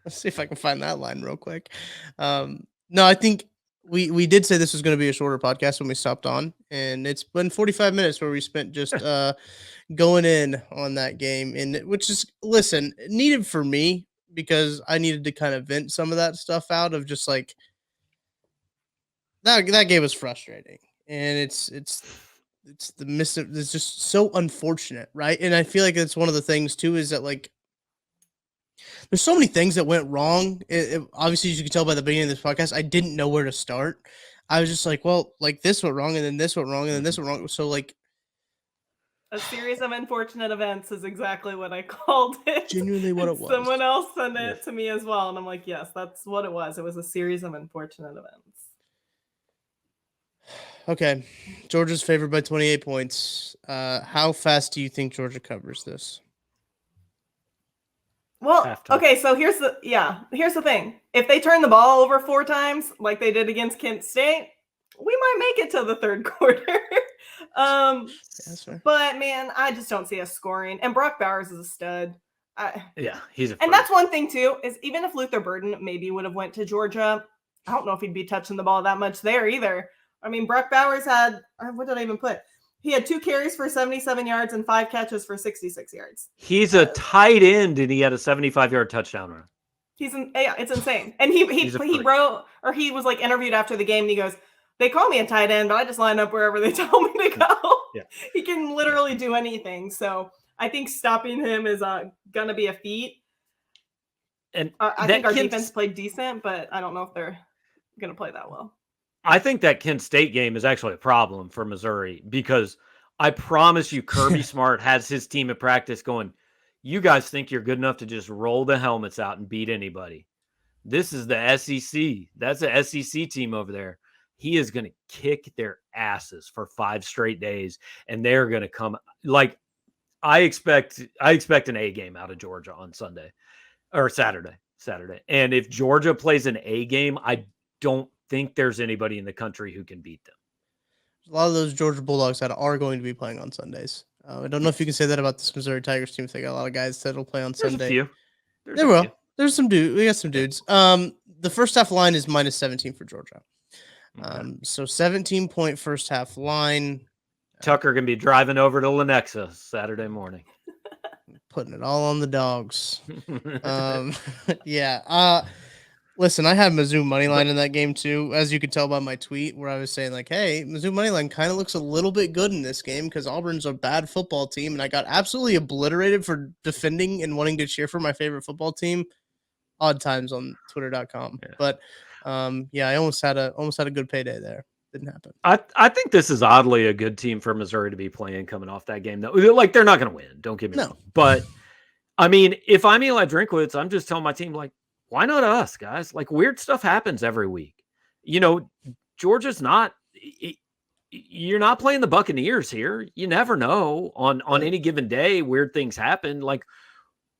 B: Let's see if I can find that line real quick. No, I think we did say this was going to be a shorter podcast when we stopped on, and it's been 45 minutes where we spent just going in on that game, and which is, listen, needed for me because I needed to kind of vent some of that stuff out of just like that game was frustrating, and it's just so unfortunate, right? And I feel like it's one of the things too is that, like, there's so many things that went wrong. Obviously, as you can tell by the beginning of this podcast, I didn't know where to start. I was just like, well, like, this went wrong, and then this went wrong, and then this went wrong. So, like,
C: a series of unfortunate events is exactly what I called it.
B: Genuinely what it was.
C: Someone else sent it to me as well, and I'm like, yes, that's what it was. It was a series of unfortunate events.
B: Okay, Georgia's favored by 28 points. How fast do you think Georgia covers this?
C: Well, okay, so here's the thing. If they turn the ball over 4 times, like they did against Kent State, we might make it to the third quarter. But man, I just don't see us scoring. And Brock Bowers is a stud.
D: He's
C: and that's one thing too, is even if Luther Burden maybe would have went to Georgia, I don't know if he'd be touching the ball that much there either. I mean, Brock Bowers had, what did I even put? He had 2 carries for 77 yards and 5 catches for 66 yards.
D: He's a tight end, and he had a 75-yard touchdown run.
C: It's insane. And he was like interviewed after the game, and he goes, "They call me a tight end, but I just line up wherever they tell me to go." Yeah. He can literally do anything. So I think stopping him is gonna be a feat. And I think our defense played decent, but I don't know if they're gonna play that well.
D: I think that Kent State game is actually a problem for Missouri, because I promise you Kirby Smart has his team at practice going, you guys think you're good enough to just roll the helmets out and beat anybody. This is the SEC. That's an SEC team over there. He is going to kick their asses for 5 straight days, and they're going to come. Like, I expect an A game out of Georgia on Sunday or Saturday. And if Georgia plays an A game, I don't think there's anybody in the country who can beat them.
B: A lot of those Georgia Bulldogs that are going to be playing on Sundays. I don't know if you can say that about this Missouri Tigers team. If they got a lot of guys that will play on Sunday. There will. There's some dudes. We got some dudes. The first half line is minus 17 for Georgia. So 17-point first half line.
D: Tucker can be driving over to Lenexa Saturday morning.
B: Putting it all on the dogs. Yeah. Listen, I had Mizzou moneyline in that game too, as you could tell by my tweet where I was saying, like, hey, Mizzou moneyline kind of looks a little bit good in this game because Auburn's a bad football team, and I got absolutely obliterated for defending and wanting to cheer for my favorite football team. Odd times on Twitter.com. Yeah. But I almost had a good payday there. Didn't happen.
D: I think this is oddly a good team for Missouri to be playing coming off that game. Though, like they're not going to win. Don't get me wrong. But I mean, if I'm Eli Drinkwitz, I'm just telling my team like, why not us, guys? Like weird stuff happens every week. Georgia's not. You're not playing the Buccaneers here. You never know on any given day. Weird things happen. Like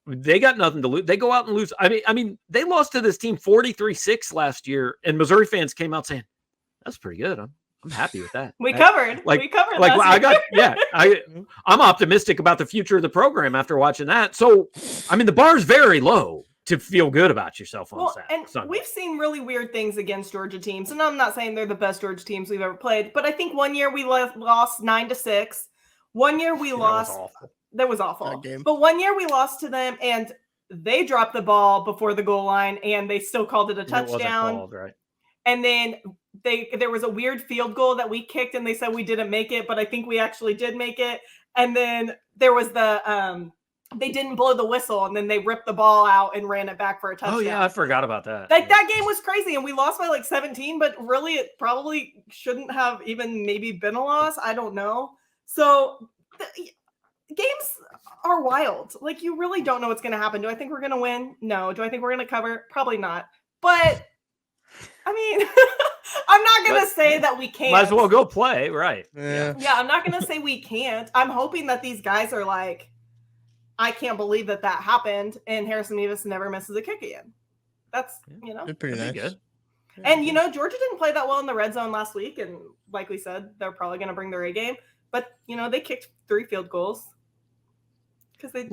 D: they got nothing to lose. They go out and lose. I mean, they lost to this team 43-6 last year, and Missouri fans came out saying, "That's pretty good. I'm happy with that."
C: We covered.
D: Like I'm optimistic about the future of the program after watching that. So, I mean, the bar's very low to feel good about yourself on Sunday.
C: And we've seen really weird things against Georgia teams, and I'm not saying they're the best Georgia teams we've ever played, but I think one year we lost 9-6. One year we lost. That was awful. But one year we lost to them, and they dropped the ball before the goal line, and they still called it a touchdown. It wasn't called, right? And then there was a weird field goal that we kicked, and they said we didn't make it, but I think we actually did make it. And then there was they didn't blow the whistle, and then they ripped the ball out and ran it back for a touchdown.
D: Oh yeah, I forgot about that.
C: That game was crazy, and we lost by like 17, but really it probably shouldn't have even maybe been a loss. I don't know. So games are wild. Like you really don't know what's going to happen. Do I think we're going to win? No. Do I think we're going to cover? Probably not. But I mean, I'm not going to say that we can't.
D: Might as well go play, right?
B: Yeah,
C: I'm not going to say we can't. I'm hoping that these guys are like, I can't believe that happened, and Harrison Mevis never misses a kick again. That's,
B: They're pretty nice.
D: Good.
C: And, Georgia didn't play that well in the red zone last week, and like we said, they're probably going to bring their A game. But, they kicked 3 field goals. They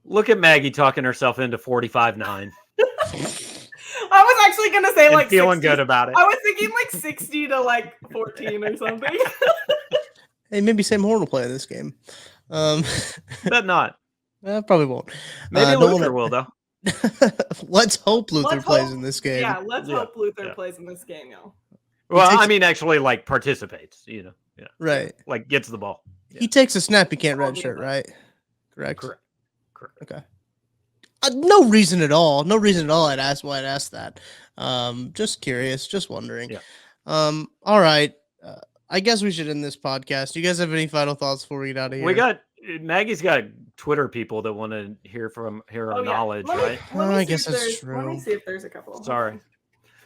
D: Look at Maggie talking herself into 45-9.
C: I was actually going to say like
D: feeling
C: 60.
D: Good about it.
C: I was thinking like 60 to like 14 or something.
B: Hey, maybe Sam Horn will play this game.
D: Bet not.
B: Probably won't.
D: Maybe Luther will though.
B: Let's hope Luther plays in this game.
C: Yeah, let's hope Luther plays in this game,
D: Well, I mean, actually, like participates. Yeah,
B: right.
D: Like gets the ball. Yeah.
B: He takes a snap. He can't redshirt, right? Correct. Okay. No reason at all. No reason at all. I'd ask that. Just curious. Just wondering.
D: Yeah.
B: All right. I guess we should end this podcast. You guys have any final thoughts before we get out of here?
D: Maggie's got Twitter people that want to hear our knowledge, right?
B: I guess that's true.
C: Let me see if there's a couple.
D: Sorry.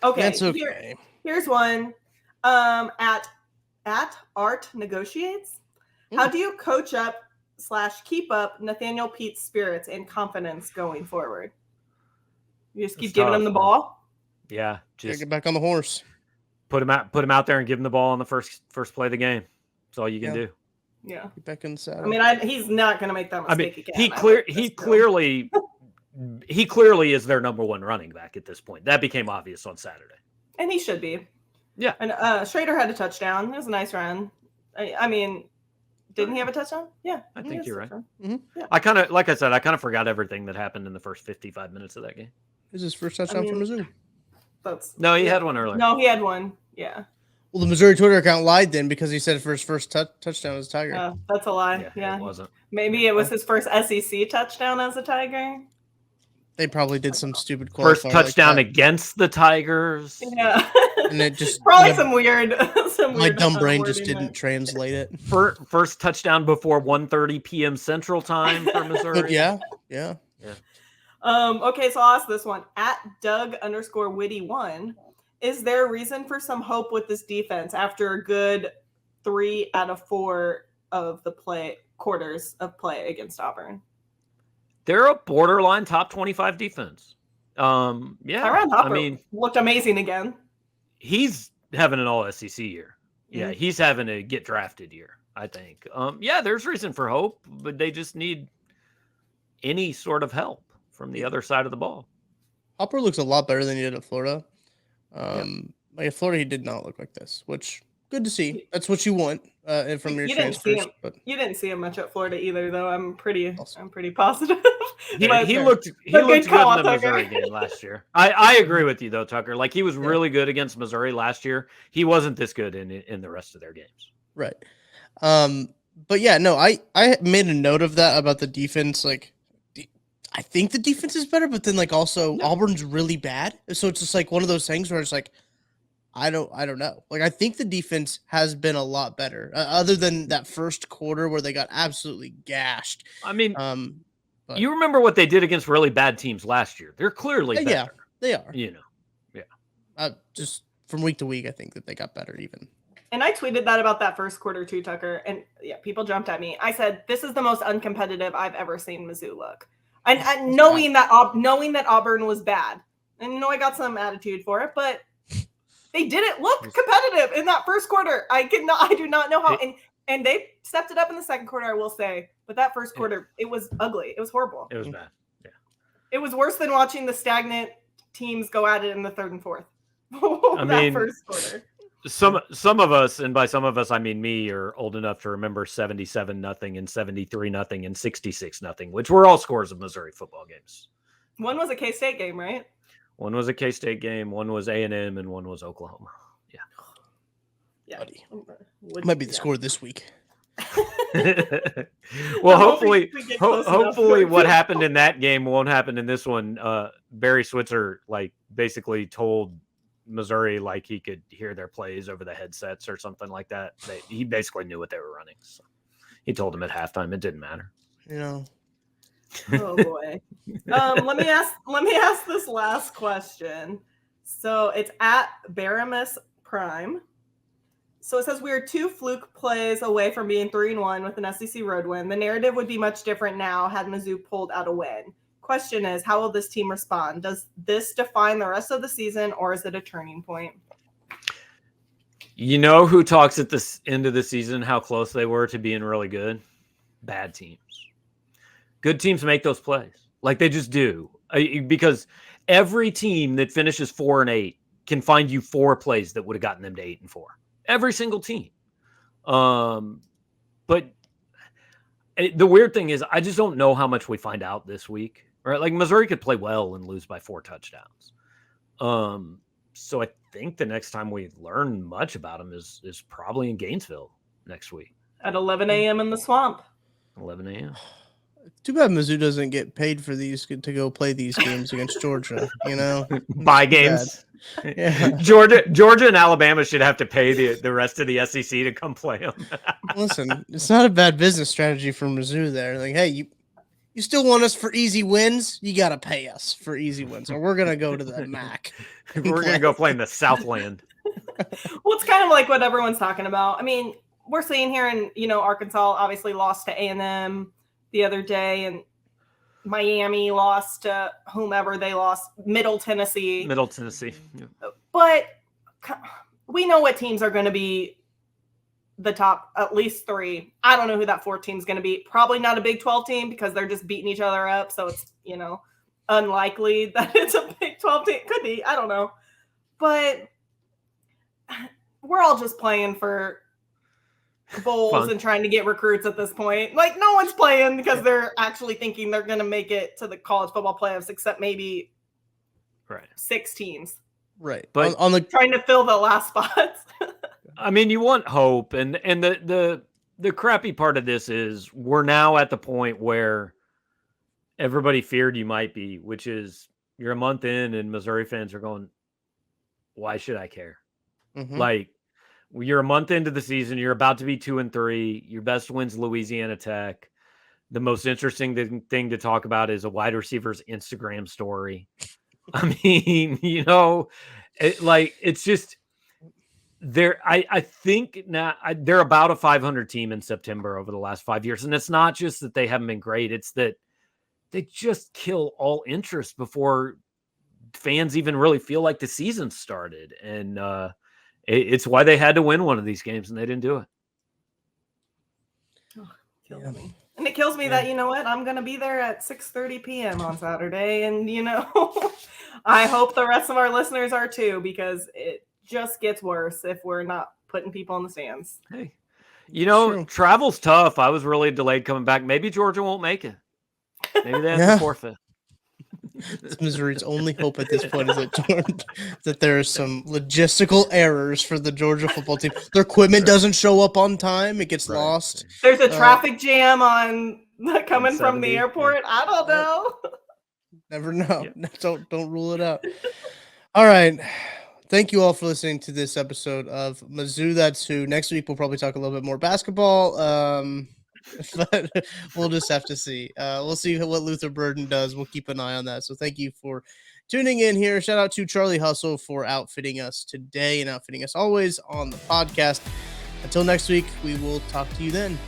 C: Okay.
B: That's okay.
C: Here's one. At Art Negotiates. How do you coach up / keep up Nathaniel Pete's spirits and confidence going forward? You just keep giving him the ball?
D: Yeah. Just
B: get back on the horse.
D: Put him out there and give him the ball on the first play of the game. That's all you can do.
C: Yeah.
B: Get back in the saddle.
C: I mean, he's not going to make that mistake again.
D: He clearly is their number one running back at this point. That became obvious on Saturday.
C: And he should be.
D: Yeah.
C: And Schrader had a touchdown. It was a nice run. I mean, didn't he have a touchdown? Yeah.
D: I think you're right.
B: Mm-hmm.
C: Yeah.
D: I kind of forgot everything that happened in the first 55 minutes of that game.
B: This is his first touchdown for Mizzou.
D: No, he had one earlier.
C: No, he had one. Yeah.
B: Well, the Missouri Twitter account lied then because he said for his first touchdown as a Tiger.
C: That's a lie. Yeah.
D: It wasn't.
C: Maybe it was his first SEC touchdown as a Tiger.
B: They probably did some stupid qualifier
D: first touchdown against the Tigers.
C: Yeah.
B: And it just
C: probably some weird.
B: My dumb brain just didn't translate it.
D: First touchdown before 1:30 p.m. Central Time for Missouri.
B: Yeah.
C: Okay, so I'll ask this one. At Doug_Witty1, is there a reason for some hope with this defense after a good 3 out of 4 of the quarters of play against Auburn?
D: They're a borderline top 25 defense.
C: Tyron Hopper looked amazing again.
D: He's having an all SEC year. Yeah, he's having a get drafted year, I think. There's reason for hope, but they just need any sort of help from the other side of the ball.
B: Hopper looks a lot better than he did at Florida. Like at Florida, he did not look like this, which good to see. That's what you want from your transfers.
C: You didn't see him much at Florida either, though. I'm pretty positive.
D: He looked good in the Missouri game last year. I agree with you though, Tucker. Like he was really good against Missouri last year. He wasn't this good in the rest of their games.
B: Right. But yeah, no, I made a note of that about the defense. Like, I think the defense is better, but then like also Auburn's really bad. So it's just like one of those things where it's like, I don't know. Like, I think the defense has been a lot better, other than that first quarter where they got absolutely gashed.
D: I mean,
B: But
D: you remember what they did against really bad teams last year. They're clearly better.
B: yeah, they are.
D: You know.
B: Just from week to week, I think that they got better even.
C: And I tweeted that about that first quarter too, Tucker. And yeah, people jumped at me. I said, this is the most uncompetitive I've ever seen Mizzou look. And knowing that Auburn was bad. And I got some attitude for it, but they didn't look competitive in that first quarter. I do not know how. And they stepped it up in the second quarter, I will say. But that first quarter, it was ugly. It was horrible.
D: It was bad. Yeah.
C: It was worse than watching the stagnant teams go at it in the third and fourth. First quarter.
D: Some of us, and by some of us I mean me, are old enough to remember 77-0 and 73-0 and 66-0, which were all scores of Missouri football games.
C: One was a K-State game, right?
D: One was a K-State game, one was A&M, and one was Oklahoma.
C: Yeah.
B: Buddy. Might be the score this week.
D: Well, hopefully what happened in that game won't happen in this one. Barry Switzer basically told Missouri he could hear their plays over the headsets or something like that. He basically knew what they were running. So he told them at halftime it didn't matter.
C: Oh boy. Let me ask this last question. So it's at Baramus Prime. So it says we are 2 fluke plays away from being 3-1 with an SEC road win. The narrative would be much different now had Mizzou pulled out a win. Question is, how will this team respond? Does this define the rest of the season, or is it a turning point?
D: You know who talks at the end of the season how close they were to being really good? Bad teams. Good teams make those plays. They just do. Because every team that finishes 4-8 can find you 4 plays that would have gotten them to 8-4. Every single team. But the weird thing is, I just don't know how much we find out this week. Right? Missouri could play well and lose by 4 touchdowns. So I think the next time we learn much about them is probably in Gainesville next week.
C: At 11 a.m. in the swamp.
D: 11 a.m.
B: Too bad Mizzou doesn't get paid for these to go play these games against Georgia.
D: Buy games.
B: Yeah.
D: Georgia and Alabama should have to pay the rest of the SEC to come play them.
B: Listen, it's not a bad business strategy for Mizzou there. Hey, you still want us for easy wins? You got to pay us for easy wins, or we're going to go to the MAC.
D: We're going to go play in the Southland.
C: Well, it's kind of like what everyone's talking about. I mean, we're seeing here in, Arkansas obviously lost to A&M the other day, and Miami lost to whomever they lost, Middle Tennessee.
D: Yeah.
C: But we know what teams are going to be the top at least 3. I don't know who that 4th team is going to be. Probably not a Big 12 team because they're just beating each other up. So it's, unlikely that it's a Big 12 team. Could be. I don't know. But we're all just playing for bowls
D: Fun.
C: And trying to get recruits at this point. No one's playing because they're actually thinking they're going to make it to the college football playoffs, except maybe 6 teams.
B: Right.
D: But
B: on the
C: trying to fill the last spots.
D: I mean, you want hope, and the crappy part of this is we're now at the point where everybody feared you might be, which is you're a month in and Missouri fans are going, why should I care?
B: Mm-hmm.
D: You're a month into the season. You're about to be 2-3. Your best win's Louisiana Tech. The most interesting thing to talk about is a wide receiver's Instagram story. I mean, it's just I think now they're about a 500 team in September over the last 5 years. And it's not just that they haven't been great. It's that they just kill all interest before fans even really feel like the season started. And, it's why they had to win one of these games, and they didn't do it.
C: Kills me. And it kills me that, I'm going to be there at 6:30 p.m. on Saturday. And, I hope the rest of our listeners are too, because it just gets worse if we're not putting people in the stands.
D: Hey, travel's tough. I was really delayed coming back. Maybe Georgia won't make it. Maybe they have to forfeit.
B: It's Missouri's only hope at this point is that there are some logistical errors for the Georgia football team. Their equipment doesn't show up on time; it gets lost.
C: There's a traffic jam coming from the airport. I don't know.
B: Never know. Yeah. Don't rule it out. All right, thank you all for listening to this episode of Mizzou That's Who. Next week, we'll probably talk a little bit more basketball. But we'll just have to see. We'll see what Luther Burden does. We'll keep an eye on that. So thank you for tuning in here. Shout out to Charlie Hustle for outfitting us today and outfitting us always on the podcast. Until next week, we will talk to you then.